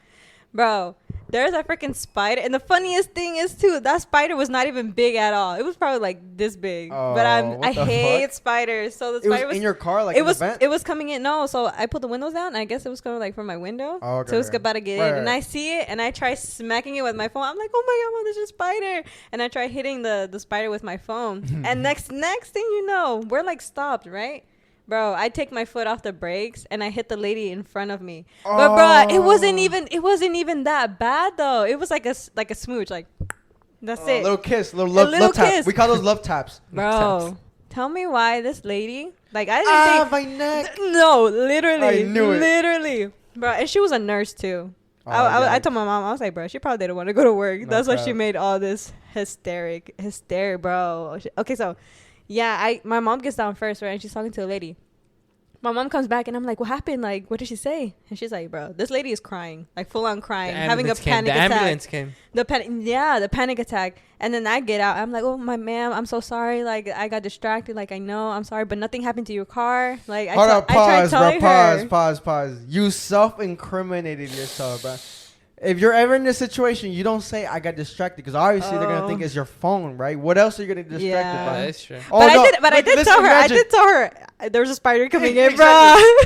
Bro, there's a freaking spider. And the funniest thing is, too, that spider was not even big at all. It was probably, like, this big. But I hate spiders. So the spider was in your car? Like, it was coming in. No, so I put the windows down. And I guess it was coming, like, from my window. Oh, okay, so it was about to get in. And I see it, and I try smacking it with my phone. I'm like, oh, my God, Mom, there's a spider. And I try hitting the spider with my phone. And next thing you know, we're, like, stopped, right? Bro, I take my foot off the brakes and I hit the lady in front of me. Oh. But bro, it wasn't even that bad though. It was like a smooch, like that's it. A little kiss, little love tap. We call those love taps. Bro, tell me why this lady, like I didn't think my neck. No, literally. I knew it. Literally. Bro, and she was a nurse too. I told my mom, I was like, bro, she probably didn't want to go to work. No, that's why she made all this hysteric, bro. Okay, so yeah, my mom gets down first, right? And she's talking to a lady. My mom comes back and I'm like, what happened? Like, what did she say? And she's like, bro, this lady is crying, like full on crying, having a panic attack. The ambulance came. The panic attack. And then I get out. I'm like, oh, my ma'am, I'm so sorry. Like, I got distracted. Like, I know, I'm sorry, but nothing happened to your car. Like, Hold up, pause, bro. Pause. You self-incriminated yourself, bro. If you're ever in this situation, you don't say I got distracted because obviously they're gonna think it's your phone, right? What else are you gonna get distracted by? That's true. Oh, I did tell her there was a spider coming in, bro.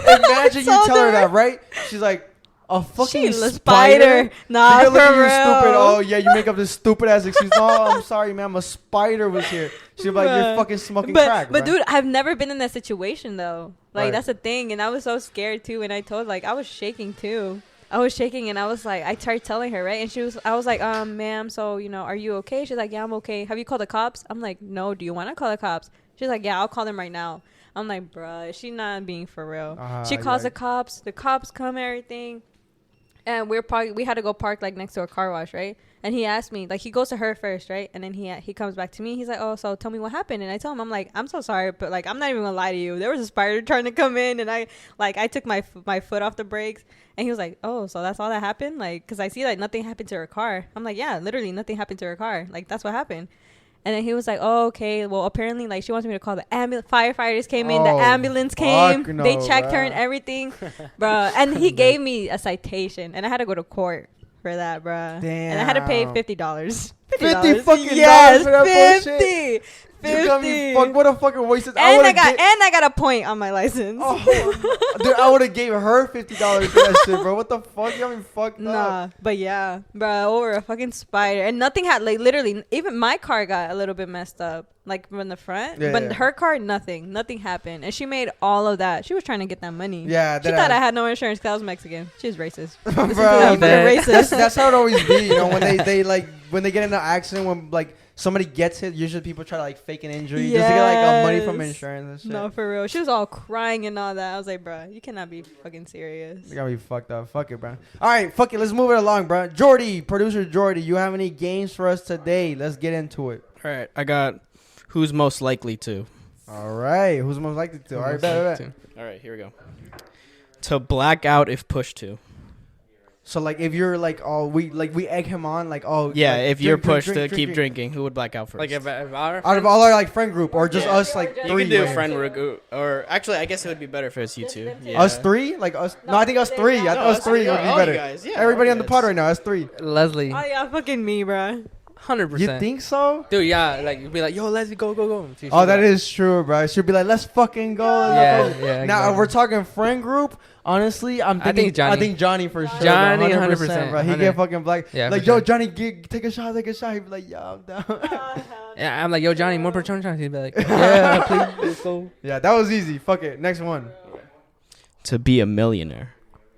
Imagine you tell her that, right? She's like, a fucking spider. Nah, for real. Stupid. Oh yeah, you make up this stupid ass excuse. No, I'm sorry, ma'am. A spider was here. She'll be like, you're fucking smoking crack. But dude, I've never been in that situation though. Like that's the thing, and I was so scared too. And I told I was shaking too. I was shaking and I was like, I tried telling her, right? And I was like, ma'am, so, are you okay? She's like, yeah, I'm okay. Have you called the cops? I'm like, no, do you want to call the cops? She's like, yeah, I'll call them right now. I'm like, bruh, she's not being for real. She calls the cops come and everything. And we had to go park like next to a car wash, right? And he asked me, like, he goes to her first, right? And then he comes back to me. He's like, oh, so tell me what happened. And I tell him, I'm like, I'm so sorry, but like, I'm not even gonna lie to you. There was a spider trying to come in, and I took my foot off the brakes. And he was like, oh, so that's all that happened? Like, because I see that nothing happened to her car. I'm like, yeah, literally nothing happened to her car. Like, that's what happened. And then he was like, oh, okay. Well, apparently, like, she wants me to call the ambulance. Firefighters came in. The ambulance came. No, they checked her and everything. Bro. And he gave me a citation. And I had to go to court for that, bro. Damn. And I had to pay $50. $50 fucking dollars for that 50. Bullshit. 50. What a fucking waste of and I got a point on my license. Oh, dude, I would have gave her $50 for that shit, bro. What the fuck? You got me fucked up. Nah, but yeah, bro, over a fucking spider. And nothing had, like, literally, even my car got a little bit messed up, like, from the front. Yeah, but her car, nothing happened. And she made all of that. She was trying to get that money. Yeah. She thought I had no insurance because I was Mexican. She was racist. Bro, racist. That's how it always be, when they get in an accident, when, like, somebody gets hit, usually people try to like fake an injury just to get like money from insurance and shit. No, for real. She was all crying and all that. I was like, bro, you cannot be fucking serious. You gotta be fucked up. Fuck it, bro. All right, fuck it. Let's move it along, bro. Jordy, producer Jordy, you have any games for us today? Let's get into it. All right, I got who's most likely to. All right, who's most likely to? All right, bet. All right, here we go. To black out if pushed to. So like if you're like we egg him on like yeah, like, if you're pushed to keep drinking, who would black out first? Like if out of all our like friend group or just us like you three. You can do a friend group or actually I guess it would be better if it's you two. Yeah. Us three? Like us? No, I think us three. Us three would be better. Guys, yeah, everybody on the pod right now, us three. Leslie. Oh yeah, fucking me, bro. 100%. You think so? Dude, yeah. Like, you'd be like, yo, Leslie, go. Oh, that is true, bro. She'd be like, let's fucking go. Yeah. Now, exactly. We're talking friend group. Honestly, I think Johnny for sure. Johnny, 100%. Bro. He get fucking black. Yeah, like, yo, Johnny, take a shot. He'd be like, yeah, I'm down. Yeah, I'm like, yo, Johnny, more Patron. He'd be like, yeah, please, let's go. Yeah, that was easy. Fuck it. Next one. To be a millionaire.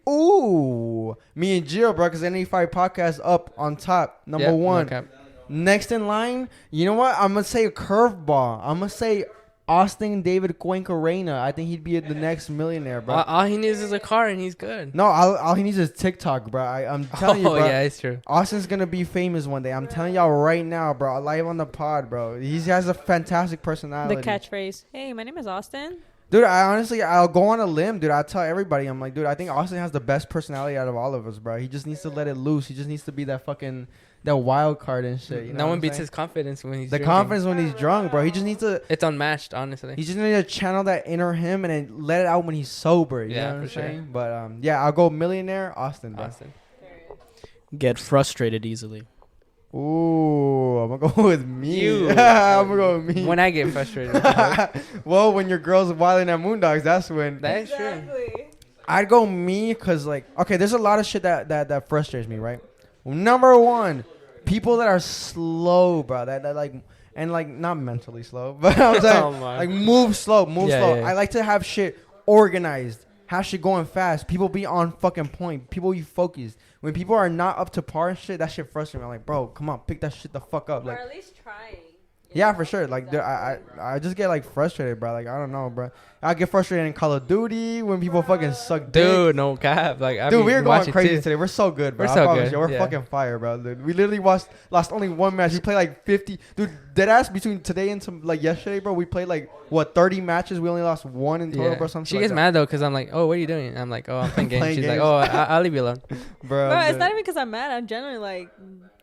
Ooh. Me and Geo, bro, because NA5 podcast up on top. Number one. No. Next in line, you know what? I'm going to say a curveball. I'm going to say Austin David Cuenca Reyna. I think he'd be the next millionaire, bro. All he needs is a car and he's good. No, all he needs is TikTok, bro. I'm telling you, bro. Oh, yeah, it's true. Austin's going to be famous one day. I'm telling y'all right now, bro. Live on the pod, bro. He has a fantastic personality. The catchphrase, hey, my name is Austin. Dude, I'll go on a limb, dude. I'll tell everybody. I'm like, dude, I think Austin has the best personality out of all of us, bro. He just needs to let it loose. He just needs to be that wild card and shit. You know no one beats his confidence when he's drinking. Confidence when he's drunk, bro. He just needs to. It's unmatched, honestly. He just needs to channel that inner him and then let it out when he's sober. You know what I'm saying? But yeah, I'll go millionaire Austin, bro. Get frustrated easily. Ooh, I'm gonna go with me. I'm gonna go with me. When I get frustrated. Well, when your girl's wilding at Moondogs, that's when. That's true. I'd go me because there's a lot of shit that frustrates me, right? Number one, people that are slow, bro. That like and like not mentally slow, but I'm saying like move slow. Yeah. I like to have shit organized, have shit going fast. People be on fucking point. People be focused. When people are not up to par and shit, that shit frustrates me. I'm like, bro, come on, pick that shit the fuck up. Like, or at least trying. Yeah, for sure. Like, I just get like frustrated, bro. Like, I don't know, bro. I get frustrated in Call of Duty when people fucking suck dick. Dude, no cap. Like, dude, we're going crazy today. We're so good, bro. We're so good. We're fucking fire, bro. Dude, we literally lost only one match. We played like 50. Dude, deadass between today and some like yesterday, bro. We played like what 30 matches. We only lost one in total, bro. Something. She gets mad though, cause I'm like, oh, what are you doing? I'm like, oh, I'm playing games. She's like, oh, I'll leave you alone, bro. It's not even because I'm mad. I'm generally like,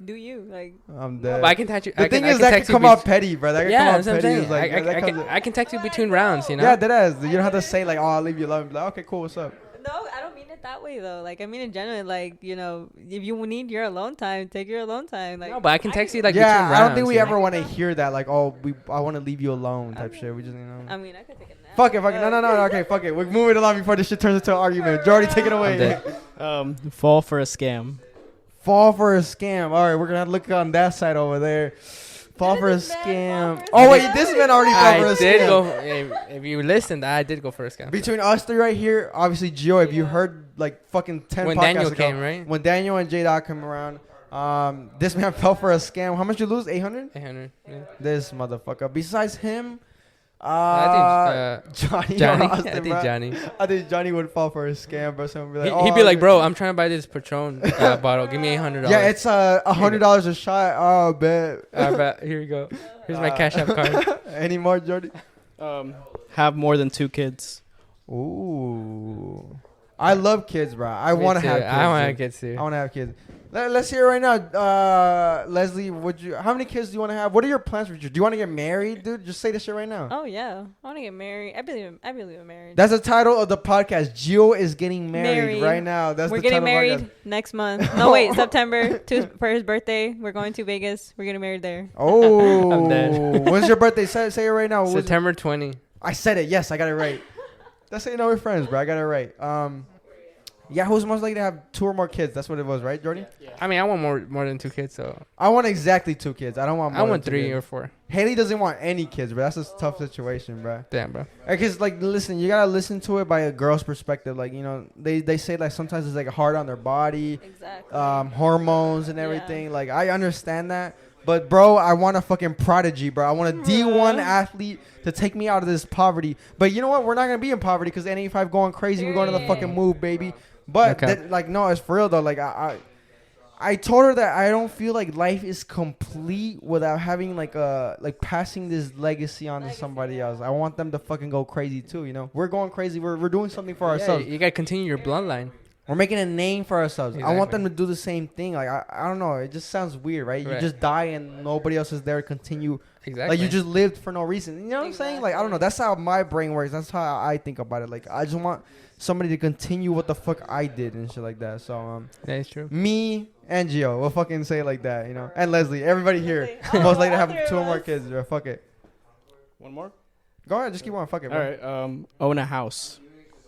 do you like? I'm dead. But I can text you. The thing is, that can come out petty, bro. That can come out petty. Like, I can text you between rounds, you know. Yeah, deadass. You don't have to say like, oh, I'll leave you alone. Like, okay, cool. What's up? No, I don't mean it that way though. Like, I mean in general, like, you know, if you need your alone time, take your alone time. Like, no, but I can text you like between rounds. I don't think we ever want to hear that. Like, oh, I want to leave you alone type shit. We just, you know. I mean, I could take a nap. Fuck it. No. Okay, fuck it. We're moving along before this shit turns into an argument. Jordy, take it away. Fall for a scam. Fall for a scam. All right, we're gonna have to look on that side over there. Fall for a scam. Oh wait, this man already fell for a scam. If you listened, I did go for a scam. Between us three right here, obviously Geo. If you heard like fucking 10 when podcasts Daniel ago, came, right? When Daniel and J-Dot came around, this man fell for a scam. How much did you lose? 800. 800. Yeah. This motherfucker. Besides him, I think Johnny. Austin, I think Johnny. I think Johnny would fall for a scam, bro. Someone would be like, he'd be like, bro, I'm trying to buy this Patron bottle. Give me $800. Yeah, it's $100 a shot. Oh, bet. I bet. Here you go. Here's my Cash App card. Any more, Jordy? Have more than 2 kids. Ooh. I love kids, bro. I want to have kids. I want to have kids too. I want to have kids. Let's hear it right now. Leslie, how many kids do you want to have? What are your plans for you? Do you want to get married, dude? Just say this shit right now. Oh yeah, I want to get married. I believe in marriage. That's the title of the podcast. Geo is getting married right now. We're getting married next month. No wait, September for his birthday. We're going to Vegas. We're getting married there. Oh, I'm dead. When's your birthday? Say it right now. September 20. I said it. Yes, I got it right. That's how you know we're friends, bro. I got it right. Yeah, who's most likely to have 2 or more kids? That's what it was, right, Jordy? Yeah. I mean, I want more than 2 kids, so. I want exactly 2 kids. I don't want more. I want 3 or 4. Haley doesn't want any kids, bro. That's a tough situation, bro. Damn, bro. Because, like, listen, you got to listen to it by a girl's perspective. Like, you know, they say, like, sometimes it's, like, hard on their body. Exactly. Hormones and everything. Yeah. Like, I understand that. But, bro, I want a fucking prodigy, bro. I want a D1 athlete to take me out of this poverty. But you know what? We're not going to be in poverty because N85 going crazy. We're going to the fucking move, baby. But, no, it's for real, though. Like, I told her that I don't feel like life is complete without having, like, passing this legacy on to somebody else. I want them to fucking go crazy, too, you know? We're going crazy. We're doing something for ourselves. You got to continue your bloodline. We're making a name for ourselves. Exactly. I want them to do the same thing. Like, I don't know. It just sounds weird, right? You just die and nobody else is there to continue. Exactly. Like, you just lived for no reason. You know what I'm saying? Like, I don't know. That's how my brain works. That's how I think about it. Like, I just want somebody to continue what the fuck I did and shit like that. So, that's true. Me and Gio will fucking say it like that, you know? And Leslie. Everybody here. Most likely to have 2 or more kids. Bro. Fuck it. One more? Go ahead. Just keep on. Fuck it, bro. All right. Own a house.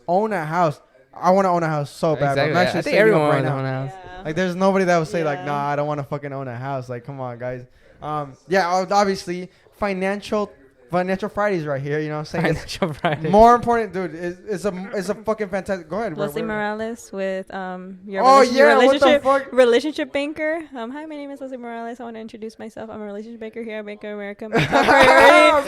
Own a house. I want to own a house so bad. Exactly. But I'm I think everyone wants to own a house. Yeah. Like, there's nobody that would say, like, nah, I don't want to fucking own a house. Like, come on, guys. Yeah, obviously, financial Fridays right here. You know what I'm saying? Financial Fridays. More important, dude. It's a fucking fantastic. Go ahead. Leslie Morales with your relationship banker. Hi, my name is Leslie Morales. I want to introduce myself. I'm a relationship banker here at Bank of America. My top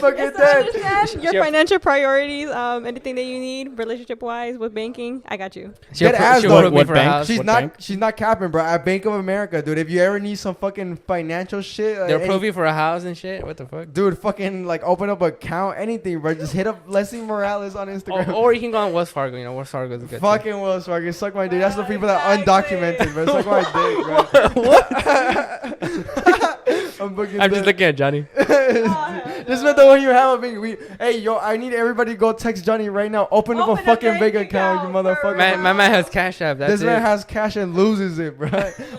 priority is your financial priorities. Anything that you need relationship wise with banking, I got you. What bank? She's not capping, bro. At Bank of America, dude. If you ever need some fucking financial shit, they'll prove you for a house and shit. What the fuck, dude? Fucking like open up account, anything, bro. Just hit up Leslie Morales on Instagram. Or you can go on Wells Fargo. You know, Wells Fargo is good. Fucking Wells Fargo. Suck my dick. That's the people that undocumented, bro. Suck my dick, bro. What? I'm just looking at Johnny. This is the one you have with me. Hey, yo, I need everybody to go text Johnny right now. Open up a fucking bank account, you motherfucker. My man has Cash App. This man has cash and loses it, bro.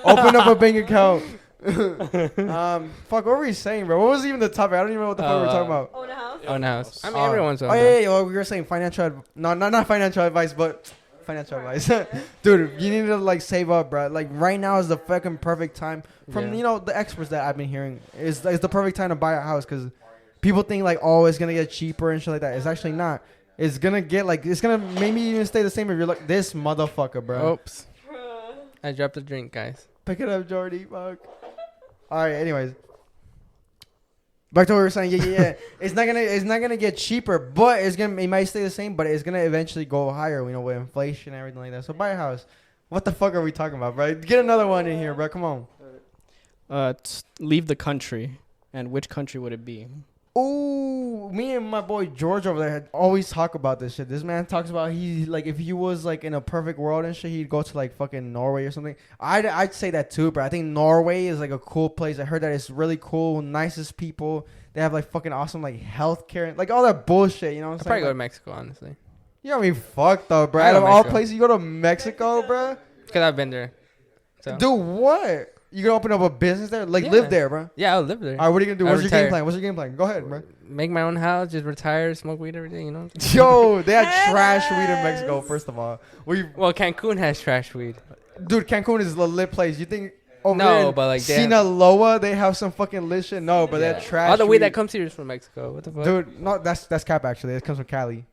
Open up a bank account. Fuck, what were we saying, bro? What was even the topic? I don't even know what the fuck we were talking about. Own a house. Own a house. I mean, everyone's own. Yeah. Well, we were saying financial. Not financial advice, but financial advice. Dude, you need to like save up, bro. Like right now is the fucking perfect time. From the experts that I've been hearing, is the perfect time to buy a house because people think like, oh, it's gonna get cheaper and shit like that. It's actually not. It's gonna get like, it's gonna maybe even stay the same if you're like this motherfucker, bro. Oops. I dropped a drink, guys. Pick it up, Jordy. Fuck. All right. Anyways, back to what we were saying. Yeah. It's not gonna get cheaper, but it might stay the same, but it's gonna eventually go higher. You know, with inflation and everything like that. So buy a house. What the fuck are we talking about, bro? Get another one in here, bro. Come on. Leave the country, and which country would it be? Ooh, me and my boy George over there had always talk about this shit. This man talks about if he was like in a perfect world and shit, he'd go to like fucking Norway or something. I'd say that too, bro. I think Norway is like a cool place. I heard that it's really cool, nicest people. They have like fucking awesome like healthcare, like all that bullshit. You know what I'm saying? I'd probably go to Mexico, honestly. You know what I mean? Fucked up, bro. Out of all places, you go to Mexico, bro. Because I've been there. So. Do what? You gonna open up a business there? Like live there, bro? Yeah, I'll live there. All right, what are you gonna do? What's your game plan? What's your game plan? Go ahead, bro. Make my own house, just retire, smoke weed every day, you know? Yo, they had trash weed in Mexico, first of all. Well, Cancun has trash weed. Dude, Cancun is a lit place. You think over no, there but like Sinaloa, they have some fucking lit shit? No, but they're trash all the weed that comes here is from Mexico. What the fuck? Dude, no, that's cap actually. It comes from Cali.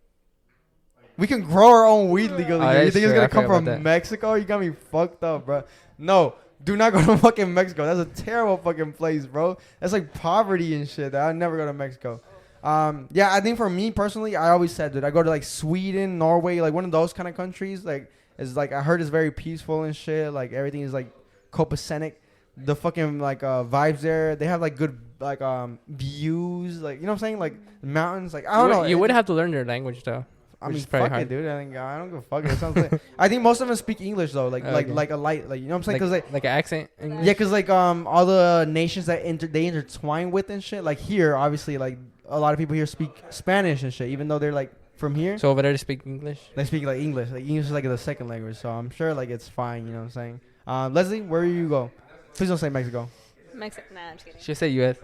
We can grow our own weed legally. You think it's gonna come from Mexico? You got me fucked up, bro. No. Do not go to fucking Mexico. That's a terrible fucking place, bro. That's like poverty and shit. I'd never go to Mexico. Yeah, I think for me personally, I always said, dude, I go to like Sweden, Norway, like one of those kind of countries. Like, it's like, I heard it's very peaceful and shit. Like, everything is like copacetic. The fucking like vibes there. They have like good like views. Like, you know what I'm saying? Like mountains. Like, I don't know. You would have to learn their language though. I mean, fuck it, dude. I don't give a fuck. It sounds like, I think most of them speak English though, like a light, like you know what I'm saying? Cause like an accent. English? Yeah, cause like all the nations that they intertwine with and shit. Like here, obviously, like a lot of people here speak Spanish and shit, even though they're like from here. So over there, they speak English. They speak like English. Like English is like the second language, so I'm sure like it's fine. You know what I'm saying? Leslie, where you go? Please don't say Mexico. Mexico? Nah, I'm just kidding. Should say U.S.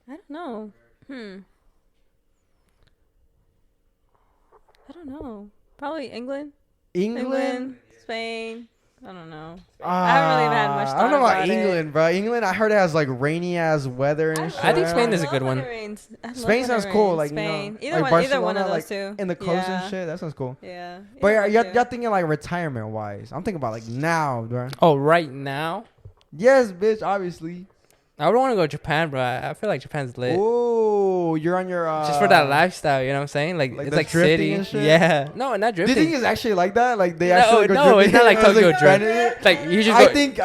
I don't know. I don't know. Probably England. England? Spain. I don't know. I haven't really had much thought I don't know about England, bro. England, I heard it has like rainy ass weather and shit. I think Spain is a good one. Spain sounds cool. Like, Spain. You know, Either one of those like, two. In the coast and shit. That sounds cool. Yeah. But y'all thinking like retirement wise. I'm thinking about like now, bro. Oh, right now? Yes, bitch, obviously. I would want to go to Japan, bro. I feel like Japan's lit. Oh, you're on your just for that lifestyle, you know what I'm saying? Like it's like city. And shit? Yeah. No, not drifting. Do you think it's actually like that? Like they actually go no, drifting? It's not like Tokyo Drift. Like you just. I think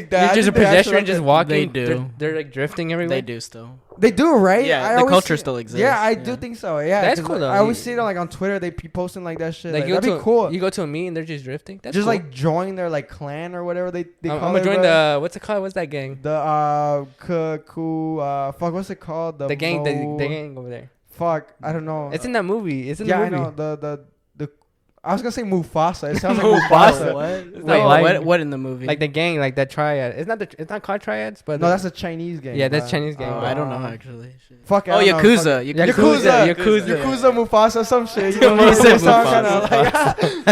that. You're just a pedestrian, just walking. They do. They're like drifting everywhere. They do still. They do, right? Yeah, the culture still exists. Yeah, I do think so. Yeah, that's cool though. I always see it like on Twitter. They be posting like that shit. Like that'd be cool. You go to a meet and they're just drifting. That's just cool. like join their like clan or whatever they call it. I'm gonna join the what's it called? What's that gang? The fuck, what's it called? The gang, the gang over there. Fuck, I don't know. It's in that movie. It's in the movie. Yeah, I know. The I was gonna say Mufasa. It sounds like Mufasa. What in the movie? Like the gang, like that triad. It's not called triads, but no, that's a Chinese gang. Yeah, that's Chinese gang. I don't know actually. Shit. Fuck. Oh, Yakuza. Yakuza, Mufasa, some shit. You know what I'm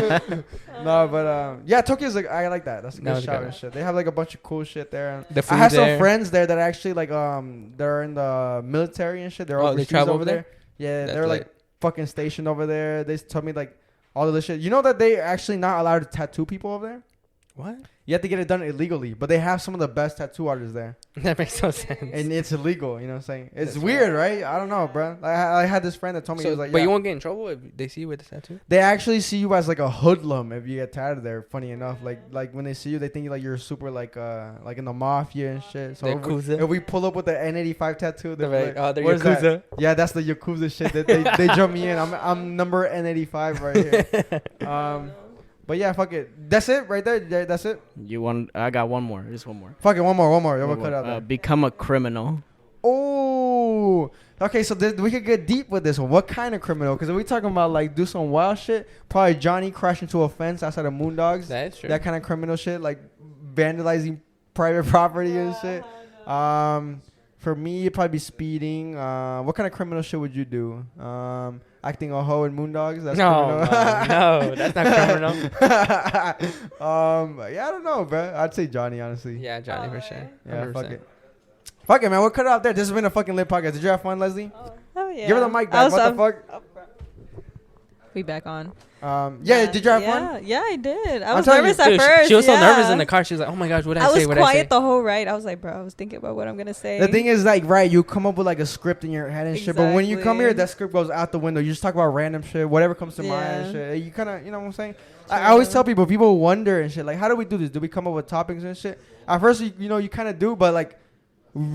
saying? No, but yeah, Tokyo's like I like that. That's a good shout and shit. They have like a bunch of cool shit there. I have some friends there that actually like they're in the military and shit. They're overseas over there. Yeah, they're like fucking stationed over there. They told me like all of this shit. You know that they actually not allowed to tattoo people over there? What? You have to get it done illegally, but they have some of the best tattoo artists there. That makes no sense. And it's illegal, you know what I'm saying? It's weird, right? I don't know, bro. I had this friend that told me, he was like, but you won't get in trouble if they see you with the tattoo? They actually see you as like a hoodlum if you get tattooed there, funny enough. Like when they see you, they think like you're super like in the mafia and shit. So if we pull up with the N85 tattoo, they're like, oh, they're Yakuza. That? Yeah, that's the Yakuza shit. They jump me in. I'm number N85 right here. But yeah, fuck it. That's it right there. That's it. I got one more. Just one more. Fuck it. One more. We'll cut out there. Become a criminal. Oh. Okay, so we could get deep with this one. What kind of criminal? Because if we talking about like do some wild shit, probably Johnny crashed into a fence outside of Moondogs. That's true. That kind of criminal shit, like vandalizing private property and shit. For me, it'd probably be speeding. What kind of criminal shit would you do? I acting a hoe in Moondogs. That's no, no, that's not criminal. Yeah, I don't know, bro. I'd say Johnny, honestly. Yeah, Johnny for sure. Yeah, 100%. fuck it. Fuck it, man. We'll cut it out there. This has been a fucking lit podcast. Did you have fun, Leslie? Oh yeah. Give her the mic back. What the fuck? We back on. Yeah, did you have fun? Yeah, I did. I I'm was telling nervous you, at Dude, first. she was so nervous in the car. She was like, "Oh my gosh, what did I say? was What did I say?" quiet the whole ride. I was like, bro, I was thinking about what I'm gonna say. The thing is, like, right, you come up with like a script in your head and shit, but when you come here, Exactly. that script goes out the window. You just talk about random shit, whatever comes to mind and Yeah. shit. You kind of, you know what I'm saying? I always tell people wonder and shit, like, how do we do this? Do we come up with topics and shit? At first, you kind of do, but like,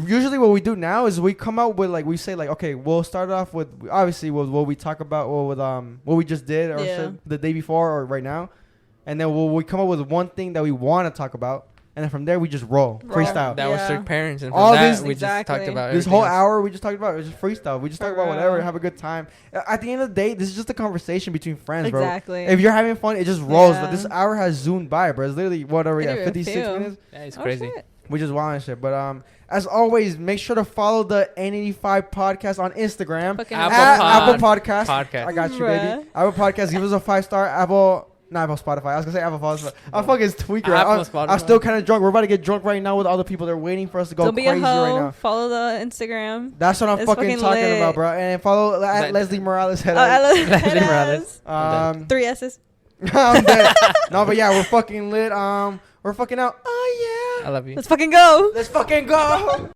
usually what we do now is we come out with like, we say like, okay, we'll start off with obviously with what we talk about or with what we just did or shit the day before or right now, and then we come up with one thing that we want to talk about, and then from there we just roll. Freestyle. That was strict parents, and from All that this- we just talked about This whole everything else. hour we just talked about, it was just freestyle. We just talk about whatever, have a good time. At the end of the day, this is just a conversation between friends, bro. Exactly. If you're having fun, it just rolls. Yeah. But this hour has zoomed by, bro. It's literally what are we Didn't at? even 56 feel. minutes. Yeah, it's Oh, crazy. shit. We just wild and shit. But as always, make sure to follow the N85 podcast on Instagram. Fucking Apple Podcast. Podcast. I got you, Bruh. baby. Apple Podcast. Give us a 5-star. Not Apple Spotify. I was gonna say Apple Spotify. I'm fucking tweaker. Apple I'm Spotify. still kind of drunk. We're about to get drunk right now with all the people. They're waiting for us to go Don't be a crazy right hoe. now. Follow the Instagram. That's what I'm It's fucking fucking talking lit. about, bro. And follow at that- Leslie Morales. Head Leslie Morales. 3 S's. I'm dead. No, but yeah, we're fucking lit. We're fucking out. Oh yeah. I love you. Let's fucking go. Let's fucking go.